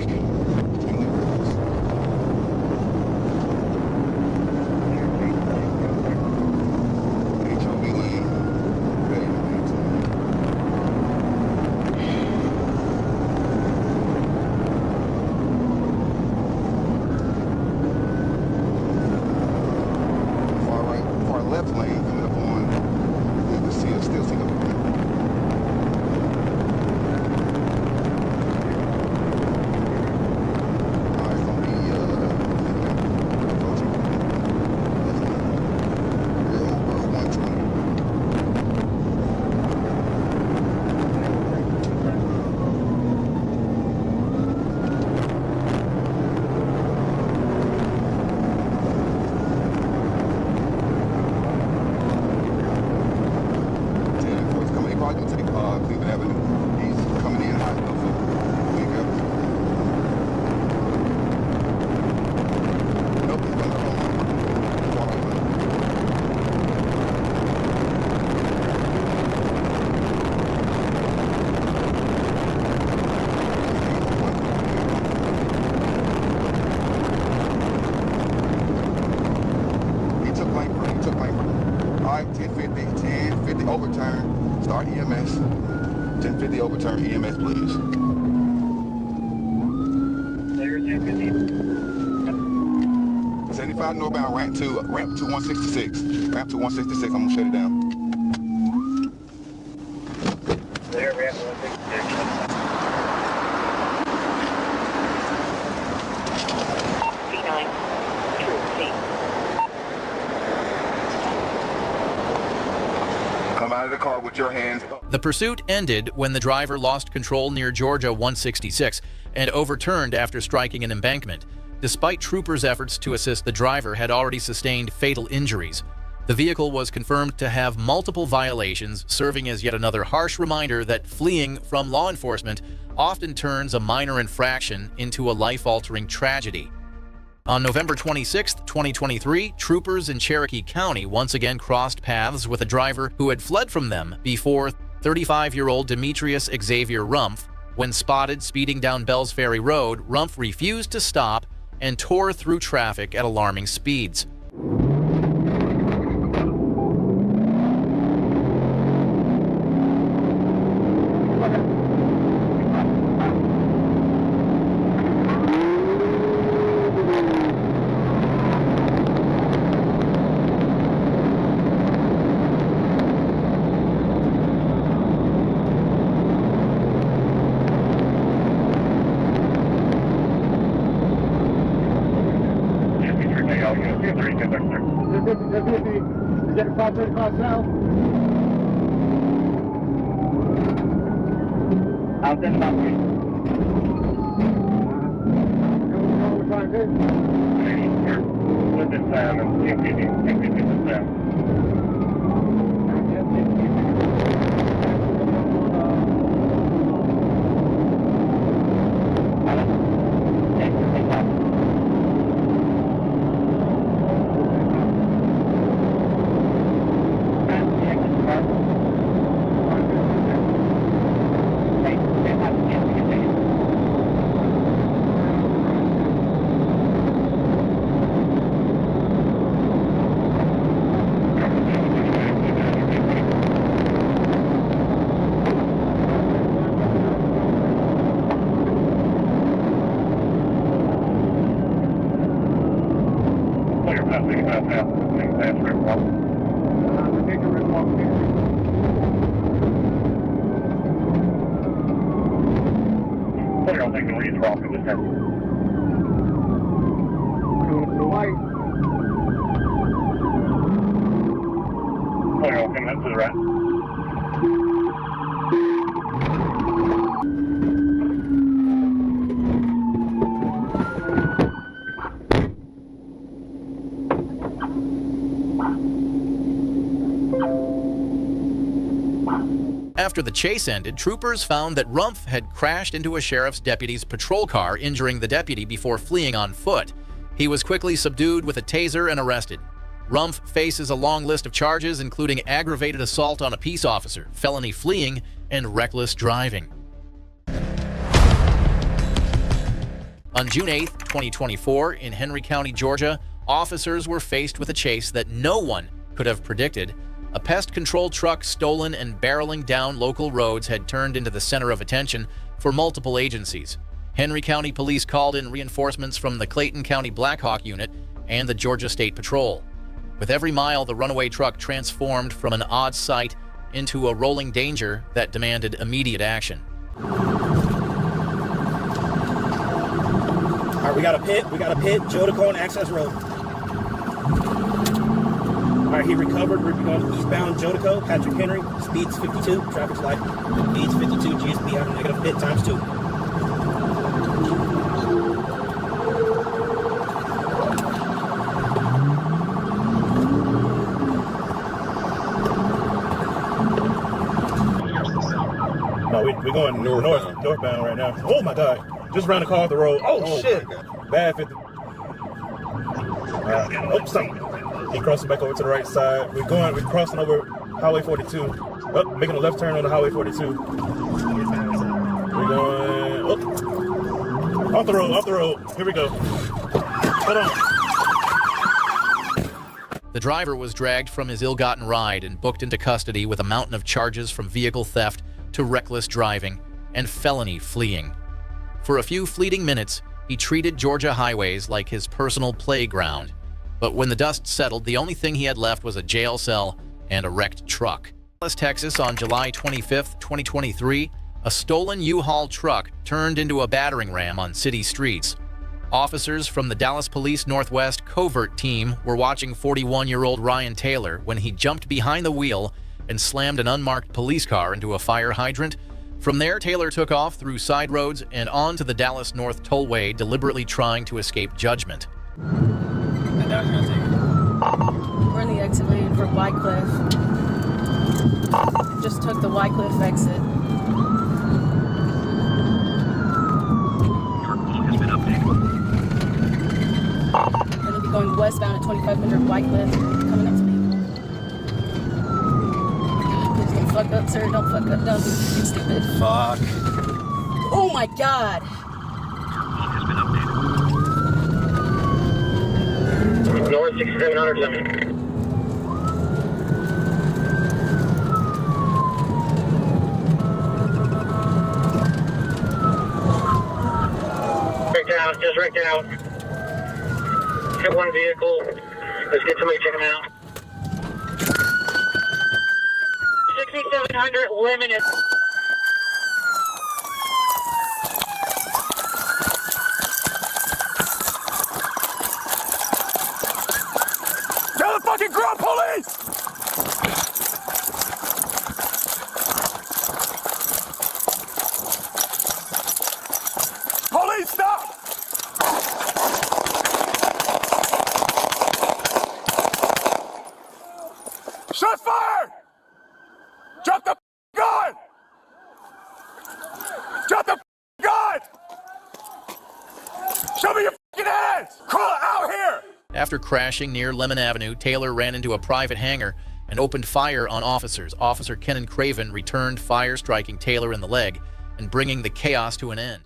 Overturn, start EMS. 1050 overturn EMS, please. Clear 1050. 75 northbound, ramp to 166. Ramp to 166, I'm gonna shut it down. Clear, ramp 166. C9, true, C. Come out of the car with your hands up. The pursuit ended when the driver lost control near Georgia 166 and overturned after striking an embankment. Despite troopers' efforts to assist, the driver had already sustained fatal injuries. The vehicle was confirmed to have multiple violations, serving as yet another harsh reminder that fleeing from law enforcement often turns a minor infraction into a life-altering tragedy. On November 26, 2023, troopers in Cherokee County once again crossed paths with a driver who had fled from them before 35-year-old Demetrius Xavier Rumpf. When spotted speeding down Bells Ferry Road, Rumpf refused to stop and tore through traffic at alarming speeds. Out then, about 3. After the chase ended, troopers found that Rumpf had crashed into a sheriff's deputy's patrol car, injuring the deputy before fleeing on foot. He was quickly subdued with a taser and arrested. Rumpf faces a long list of charges, including aggravated assault on a peace officer, felony fleeing, and reckless driving. On June 8, 2024, in Henry County, Georgia, officers were faced with a chase that no one could have predicted. A pest control truck stolen and barreling down local roads had turned into the center of attention for multiple agencies. Henry County Police called in reinforcements from the Clayton County Black Hawk Unit and the Georgia State Patrol. With every mile, the runaway truck transformed from an odd sight into a rolling danger that demanded immediate action. All right, we got a pit, Jodico and Access Road. All right, he recovered. We're going eastbound Jodico, Patrick Henry, speeds 52, traffic's light, speeds 52, GSP having negative pit times 2. No, we're going northbound right now. Oh my God, just around the car off the road. Oh shit, bad 50. Oh, stop. He crossing back over to the right side. We're crossing over Highway 42. Oh, making a left turn on the Highway 42. We're going off the road. Here we go. Hold on. The driver was dragged from his ill-gotten ride and booked into custody with a mountain of charges from vehicle theft to reckless driving and felony fleeing. For a few fleeting minutes, he treated Georgia highways like his personal playground. But when the dust settled, the only thing he had left was a jail cell and a wrecked truck. Dallas, Texas, on July 25, 2023, a stolen U-Haul truck turned into a battering ram on city streets. Officers from the Dallas Police Northwest Covert Team were watching 41-year-old Ryan Taylor when he jumped behind the wheel and slammed an unmarked police car into a fire hydrant. From there, Taylor took off through side roads and onto the Dallas North Tollway, deliberately trying to escape judgment. We're in the exit lane for Wycliffe. Just took the Wycliffe exit. Gonna be going westbound at 2500 Wycliffe, coming up to me. Please don't fuck up, sir. Don't fuck up. Don't be stupid. Fuck. Oh my God. North 6700 7. Just wrecked out. Hit one vehicle. Let's get somebody to check him out. 6700 limited. Tell the fucking ground police! Police, stop! Shots fired! Drop the gun! Drop the gun! Show me your fucking hands! Crawl out here! After crashing near Lemon Avenue, Taylor ran into a private hangar and opened fire on officers. Officer Kenan Craven returned fire, striking Taylor in the leg and bringing the chaos to an end.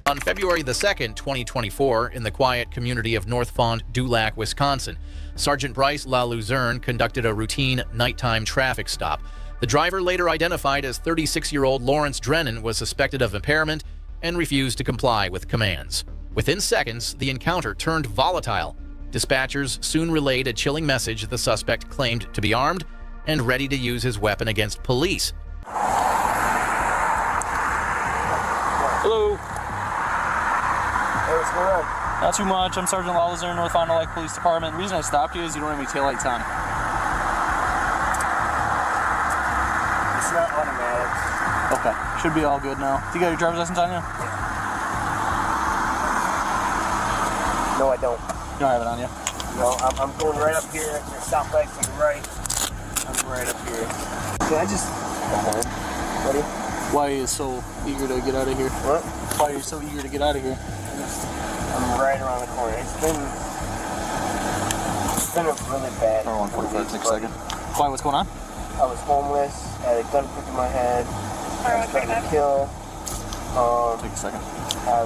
On February the 2nd, 2024, in the quiet community of North Fond du Lac, Wisconsin, Sergeant Bryce LaLuzerne conducted a routine nighttime traffic stop. The driver, later identified as 36-year-old Lawrence Drennan, was suspected of impairment and refused to comply with commands. Within seconds, the encounter turned volatile. Dispatchers soon relayed a chilling message the suspect claimed to be armed and ready to use his weapon against police. Hello. Hey, what's going on? Not too much. I'm Sergeant Lawler, North Fond du Lac Police Department. The reason I stopped you is you don't have any taillights on. It's not automatic. Okay. Should be all good now. Do you got your driver's license on you? No, I don't. You don't have it on you? No, I'm going right up here. There's stoplight to the right. I'm right up here. Can I just go home, buddy? Why are you so eager to get out of here? What? Why are you so eager to get out of here? I'm right around the corner. It's been a really bad. 145, take a second. Why? What's going on? I was homeless. I had a gun put in my head. I was trying to kill. Take a second. I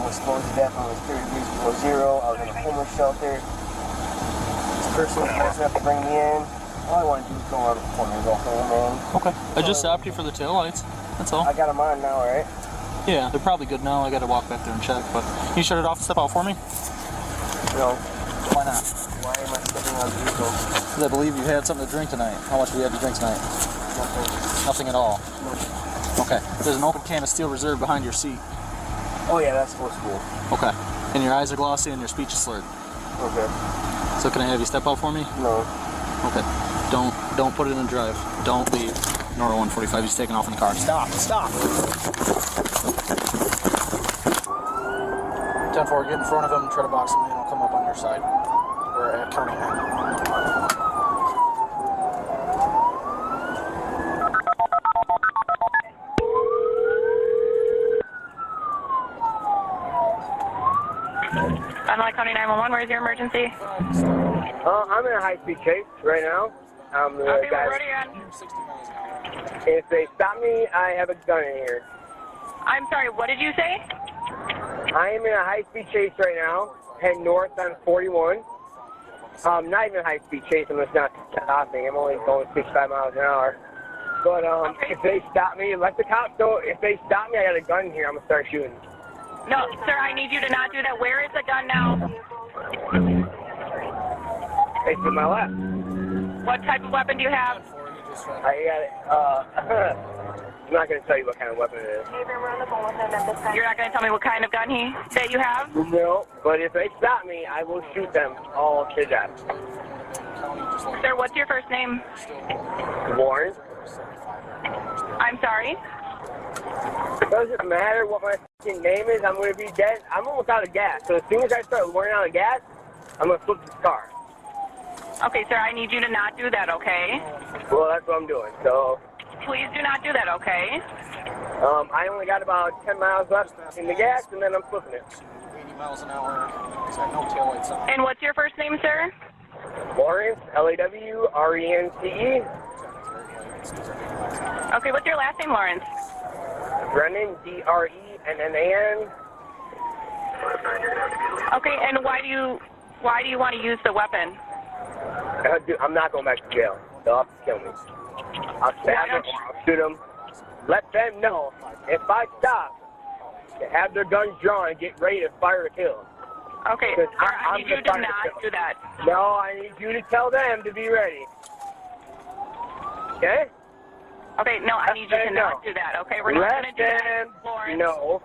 was stoned to death when it was 30 degrees below zero. I was in a homeless shelter. This person was nice enough to bring me in. All I want to do is go around the corner and go home, man. Okay. I just stopped you for the taillights. That's all. I got them on now, right? Yeah, they're probably good now. I got to walk back there and check. But can you shut it off and step out for me? No. Why not? Why am I stepping on the vehicle? Because I believe you had something to drink tonight. How much do you have to drink tonight? Nothing. Nothing at all. No. Okay. There's an open can of Steel Reserve behind your seat. Oh yeah, that's supposed to be. Okay. And your eyes are glossy and your speech is slurred. Okay. So can I have you step out for me? No. Okay. Don't put it in drive. Don't leave. Nora 145, he's taking off in the car. Stop! Stop! 10-4, get in front of him, try to box him in, I'll come up on your side. We're at County 9. Fond County 911, where's your emergency? I'm in a high-speed chase right now. Okay, we're ready on. If they stop me, I have a gun in here. I'm sorry, what did you say? I am in a high-speed chase right now, heading north on 41. Not even a high-speed chase, I'm just not stopping. I'm only going 65 miles an hour. But if they stop me, let the cops know. If they stop me, I got a gun here. I'm going to start shooting. No, sir, I need you to not do that. Where is the gun now? It's in my lap. What type of weapon do you have? I got it. I'm not going to tell you what kind of weapon it is. You're not going to tell me what kind of gun that you have? No, but if they stop me, I will shoot them all to death. Sir, what's your first name? Warren. I'm sorry? It doesn't matter what my fucking name is, I'm going to be dead. I'm almost out of gas, so as soon as I start running out of gas, I'm going to flip this car. Okay, sir, I need you to not do that, okay? Well, that's what I'm doing, so... Please do not do that, okay? I only got about 10 miles left in the gas, and then I'm flipping it. 80 miles an hour. He's got no taillights on. And what's your first name, sir? Lawrence, Lawrence. Okay, what's your last name, Lawrence? Brennan, Drennan. Okay, and why do you want to use the weapon? I'm not going back to jail. They'll have to kill me. I'll stab them, I'll shoot them. Let them know if I stop, to have their guns drawn and get ready to fire to kill. Okay, sir, I need you to not do that. No, I need you to tell them to be ready. Okay? Okay, no, I need you to not do that, okay? We're not going to do that, Lawrence. No,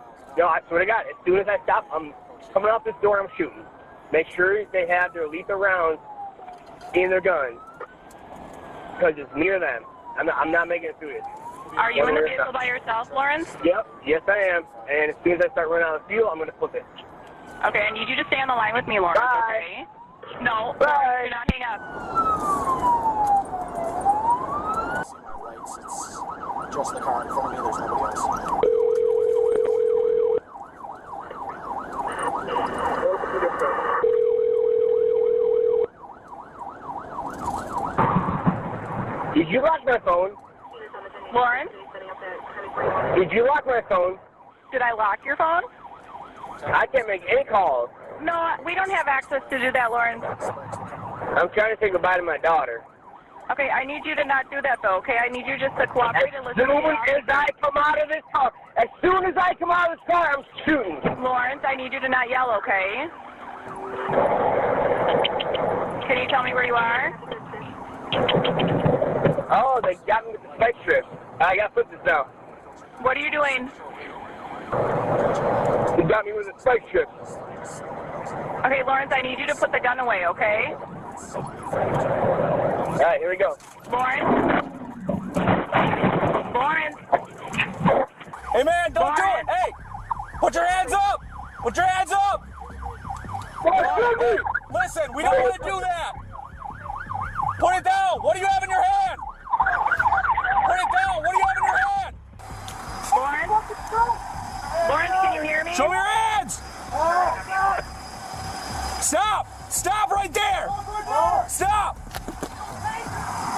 I swear to God, as soon as I stop, I'm coming out this door and I'm shooting. Make sure they have their lethal rounds in their guns, because it's near them. I'm not making it through this. Are you in the vehicle by yourself, Lawrence? Yep, yes I am. And as soon as I start running out of fuel, I'm going to flip it. Okay, I need you to stay on the line with me, Lawrence, okay? No, Bye. do not hang up. See my lights, it's just the car in front of me, there's nobody else. Did you lock my phone? Lawrence? Did you lock my phone? Did I lock your phone? I can't make any calls. No, we don't have access to do that, Lawrence. I'm trying to say goodbye to my daughter. Okay, I need you to not do that, though, okay? I need you just to cooperate and listen to me. As soon as I come out of this car, As soon as I come out of this car, I'm shooting. Lawrence, I need you to not yell, okay? Can you tell me where you are? Oh, they got me with the spike strip. I gotta put this down. What are you doing? They got me with a spike strip. Okay, Lawrence, I need you to put the gun away, okay? All right, here we go. Lawrence? Lawrence? Hey, man, don't do it. Hey, put your hands up. Put your hands up. Hey, listen, we don't want to do that. Put it down. What do you have in your hand? Put it down. What do you have in your hand? Lawrence? Lawrence, can you hear me? Show me your hands. Stop. Stop right there. Stop.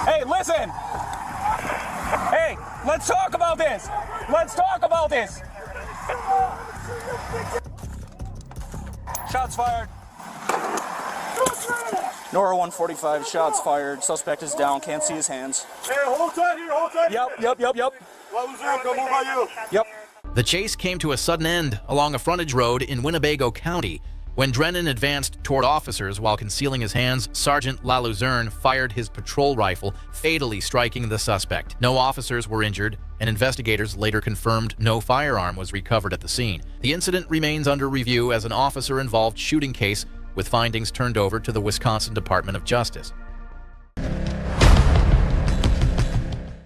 Hey, listen. Hey, let's talk about this. Let's talk about this. Shots fired. Nora 145, shots fired. Suspect is down, can't see his hands. Hey, hold tight here, hold tight. Yep. Yep. The chase came to a sudden end along a frontage road in Winnebago County. When Drennan advanced toward officers while concealing his hands, Sergeant LaLuzerne fired his patrol rifle, fatally striking the suspect. No officers were injured, and investigators later confirmed no firearm was recovered at the scene. The incident remains under review as an officer-involved shooting case, with findings turned over to the Wisconsin Department of Justice.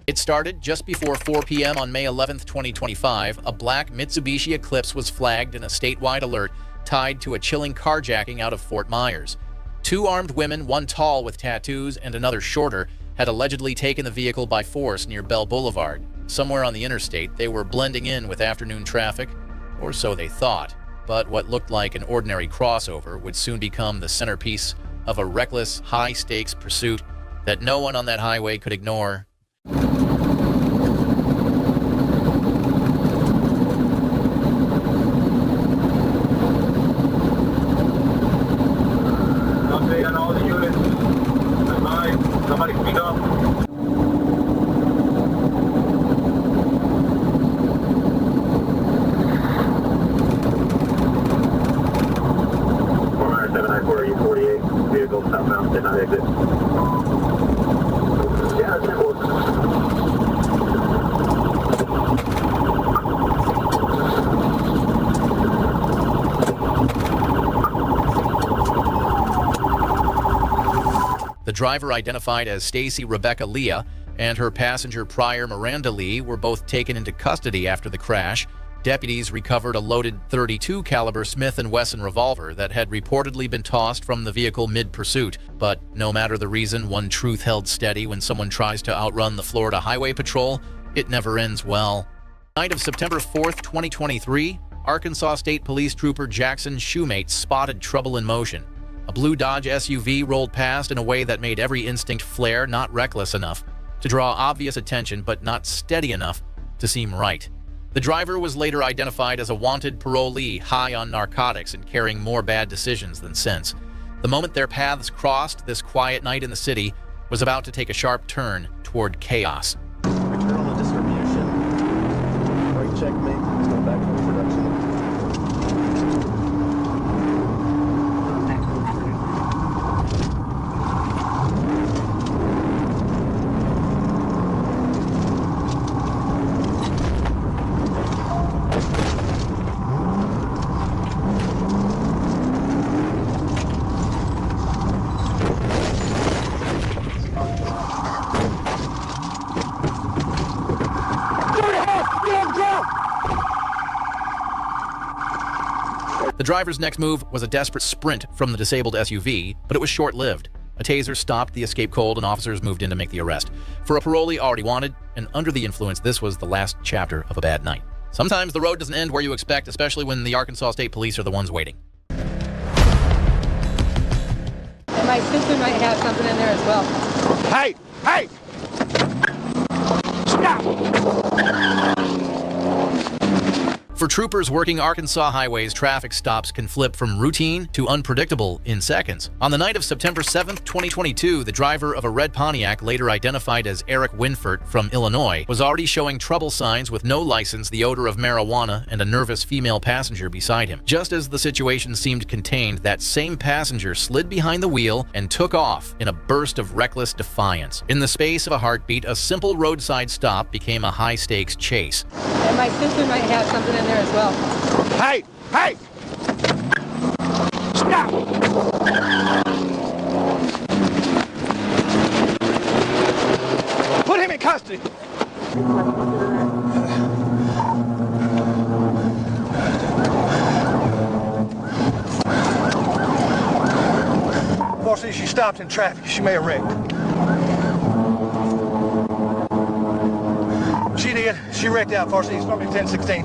It started just before 4 p.m. on May 11, 2025. A black Mitsubishi Eclipse was flagged in a statewide alert tied to a chilling carjacking out of Fort Myers. Two armed women, one tall with tattoos and another shorter, had allegedly taken the vehicle by force near Bell Boulevard. Somewhere on the interstate, they were blending in with afternoon traffic, or so they thought. But what looked like an ordinary crossover would soon become the centerpiece of a reckless, high-stakes pursuit that no one on that highway could ignore. Update on all the units. Somebody speak up. Vehicle southbound, did not exit. Yeah, it's simple. The driver, identified as Stacy Rebecca Leah, and her passenger Pryor Miranda Lee were both taken into custody after the crash. Deputies recovered a loaded .32 caliber Smith & Wesson revolver that had reportedly been tossed from the vehicle mid-pursuit. But no matter the reason, one truth held steady: when someone tries to outrun the Florida Highway Patrol, it never ends well. Night of September 4th, 2023, Arkansas State Police Trooper Jackson Shoemate spotted trouble in motion. A blue Dodge SUV rolled past in a way that made every instinct flare, not reckless enough to draw obvious attention, but not steady enough to seem right. The driver was later identified as a wanted parolee, high on narcotics and carrying more bad decisions than sense. The moment their paths crossed, this quiet night in the city was about to take a sharp turn toward chaos. Return on the distribution. Right checkmate. Let's go back to production. The driver's next move was a desperate sprint from the disabled SUV, but it was short-lived. A taser stopped the escape cold and officers moved in to make the arrest. For a parolee already wanted and under the influence, this was the last chapter of a bad night. Sometimes the road doesn't end where you expect, especially when the Arkansas State Police are the ones waiting. And my sister might have something in there as well. Hey! Hey! Stop! For troopers working Arkansas highways, traffic stops can flip from routine to unpredictable in seconds. On the night of September 7th, 2022, the driver of a red Pontiac, later identified as Eric Winfert from Illinois, was already showing trouble signs with no license, the odor of marijuana, and a nervous female passenger beside him. Just as the situation seemed contained, that same passenger slid behind the wheel and took off in a burst of reckless defiance. In the space of a heartbeat, a simple roadside stop became a high-stakes chase. And my sister might have something in there as well. Hey! Hey! Stop! Put him in custody! Unfortunately, she stopped in traffic. She may have wrecked. She did. She wrecked out, unfortunately. It's probably 1016.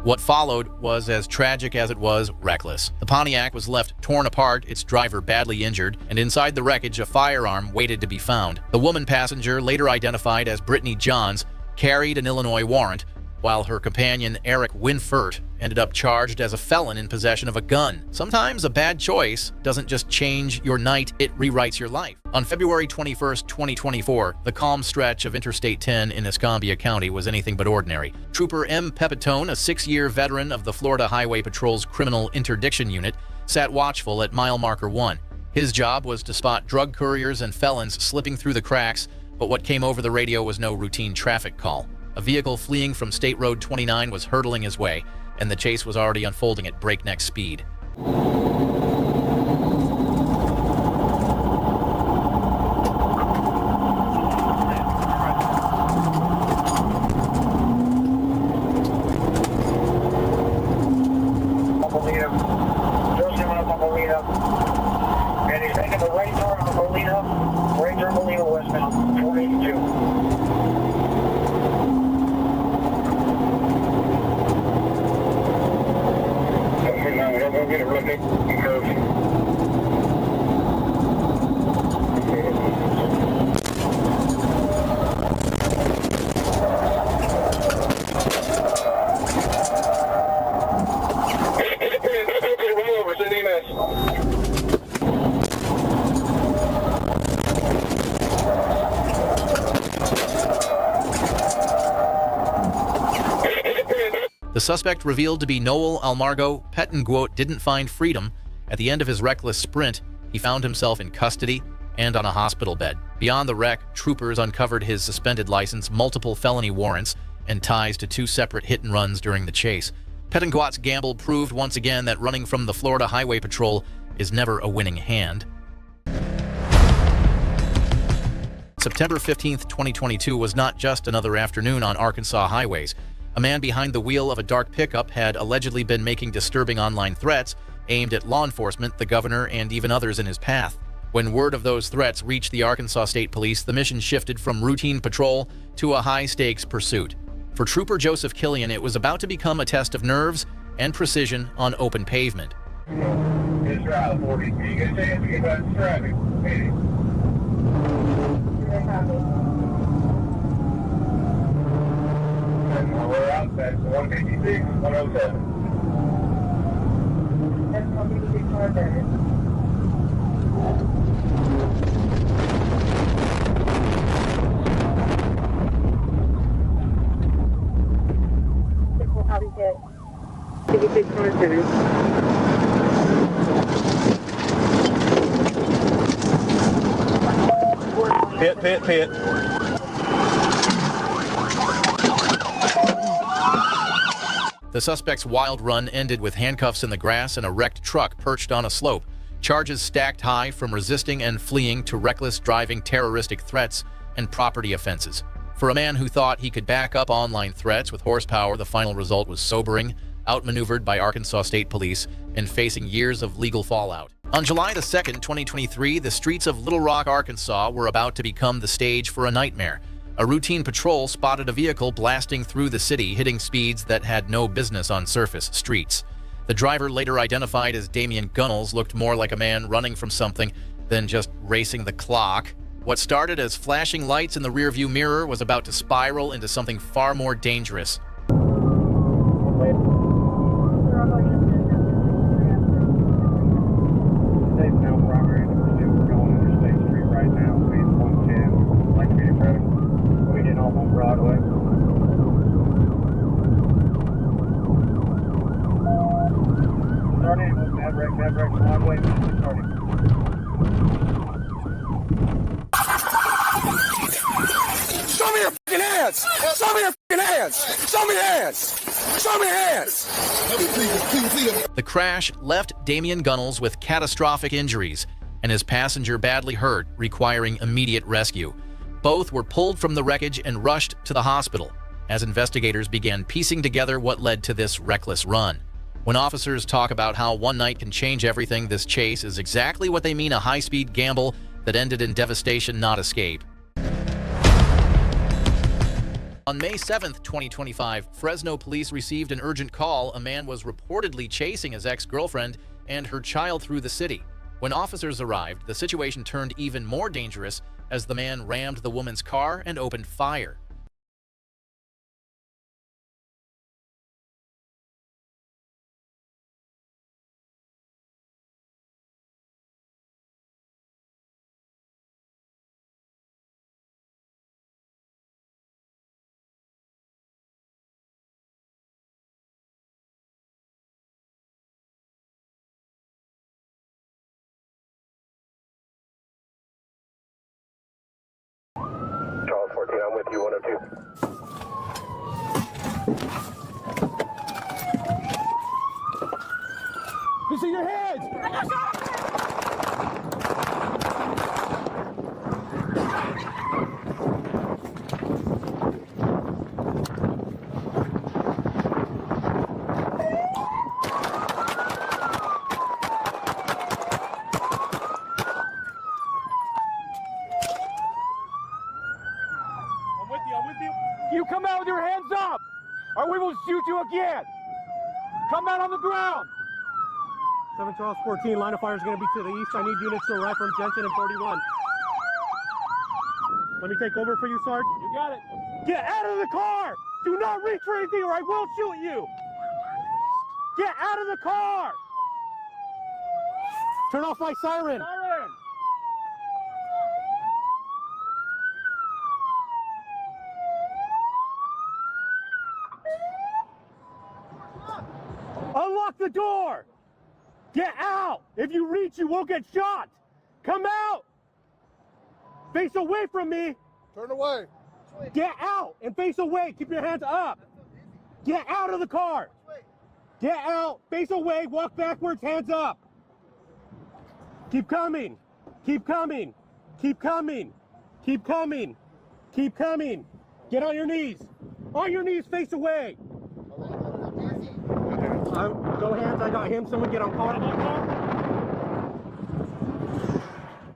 What followed was as tragic as it was reckless. The Pontiac was left torn apart, its driver badly injured, and inside the wreckage a firearm waited to be found. The woman passenger, later identified as Brittany Johns, carried an Illinois warrant, while her companion Eric Winfert ended up charged as a felon in possession of a gun. Sometimes a bad choice doesn't just change your night, it rewrites your life. On February 21st, 2024, the calm stretch of Interstate 10 in Escambia County was anything but ordinary. Trooper M. Pepitone, a 6-year veteran of the Florida Highway Patrol's Criminal Interdiction Unit, sat watchful at mile marker 1. His job was to spot drug couriers and felons slipping through the cracks, but what came over the radio was no routine traffic call. A vehicle fleeing from State Road 29 was hurtling his way, and the chase was already unfolding at breakneck speed. And he's taking the right turn on Molina, right turn Molina westbound, 482. I'm going to run it curve. The suspect, revealed to be Noel Almargo Pettenguot, didn't find freedom. At the end of his reckless sprint, he found himself in custody and on a hospital bed. Beyond the wreck, troopers uncovered his suspended license, multiple felony warrants, and ties to 2 separate hit-and-runs during the chase. Pettenguot's gamble proved once again that running from the Florida Highway Patrol is never a winning hand. September 15th, 2022 was not just another afternoon on Arkansas highways. A man behind the wheel of a dark pickup had allegedly been making disturbing online threats aimed at law enforcement, the governor, and even others in his path. When word of those threats reached the Arkansas State Police, the mission shifted from routine patrol to a high-stakes pursuit. For Trooper Joseph Killian, it was about to become a test of nerves and precision on open pavement. It's Route 40. You get a chance to get back to traffic. We're out, that's 156, 107. That's 156, 107. How do you get? 56, 107. Pit, pit, pit. The suspect's wild run ended with handcuffs in the grass and a wrecked truck perched on a slope. Charges stacked high from resisting and fleeing to reckless driving, terroristic threats, and property offenses. For a man who thought he could back up online threats with horsepower, the final result was sobering, outmaneuvered by Arkansas State Police, and facing years of legal fallout. On July the 2nd, 2023, the streets of Little Rock, Arkansas were about to become the stage for a nightmare. A routine patrol spotted a vehicle blasting through the city, hitting speeds that had no business on surface streets. The driver, later identified as Damian Gunnels, looked more like a man running from something than just racing the clock. What started as flashing lights in the rearview mirror was about to spiral into something far more dangerous. Show me your fucking hands! Show me your fucking hands! Show me your hands! Show me your hands! The crash left Damian Gunnels with catastrophic injuries and his passenger badly hurt, requiring immediate rescue. Both were pulled from the wreckage and rushed to the hospital as investigators began piecing together what led to this reckless run. When officers talk about how one night can change everything, this chase is exactly what they mean: a high-speed gamble that ended in devastation, not escape. On May 7th, 2025, Fresno police received an urgent call. A man was reportedly chasing his ex-girlfriend and her child through the city. When officers arrived, the situation turned even more dangerous as the man rammed the woman's car and opened fire. Charles 14, I'm with you, 102. You see your heads! I'm with you. You come out with your hands up, or we will shoot you again. Come out on the ground. 7 Charles 14, line of fire is going to be to the east. I need units to arrive from Jensen and 41. Let me take over for you, Sarge. You got it. Get out of the car! Do not reach for anything or I will shoot you! Get out of the car! Turn off my siren! Siren! Unlock the door! Get out! If you reach, you won't get shot! Come out! Face away from me! Turn away. Get out and face away. Keep your hands up. Get out of the car. Get out, face away, walk backwards, hands up. Keep coming. Keep coming. Keep coming. Keep coming. Keep coming. Get on your knees. On your knees, face away. Go hands, I got him. Someone get on car.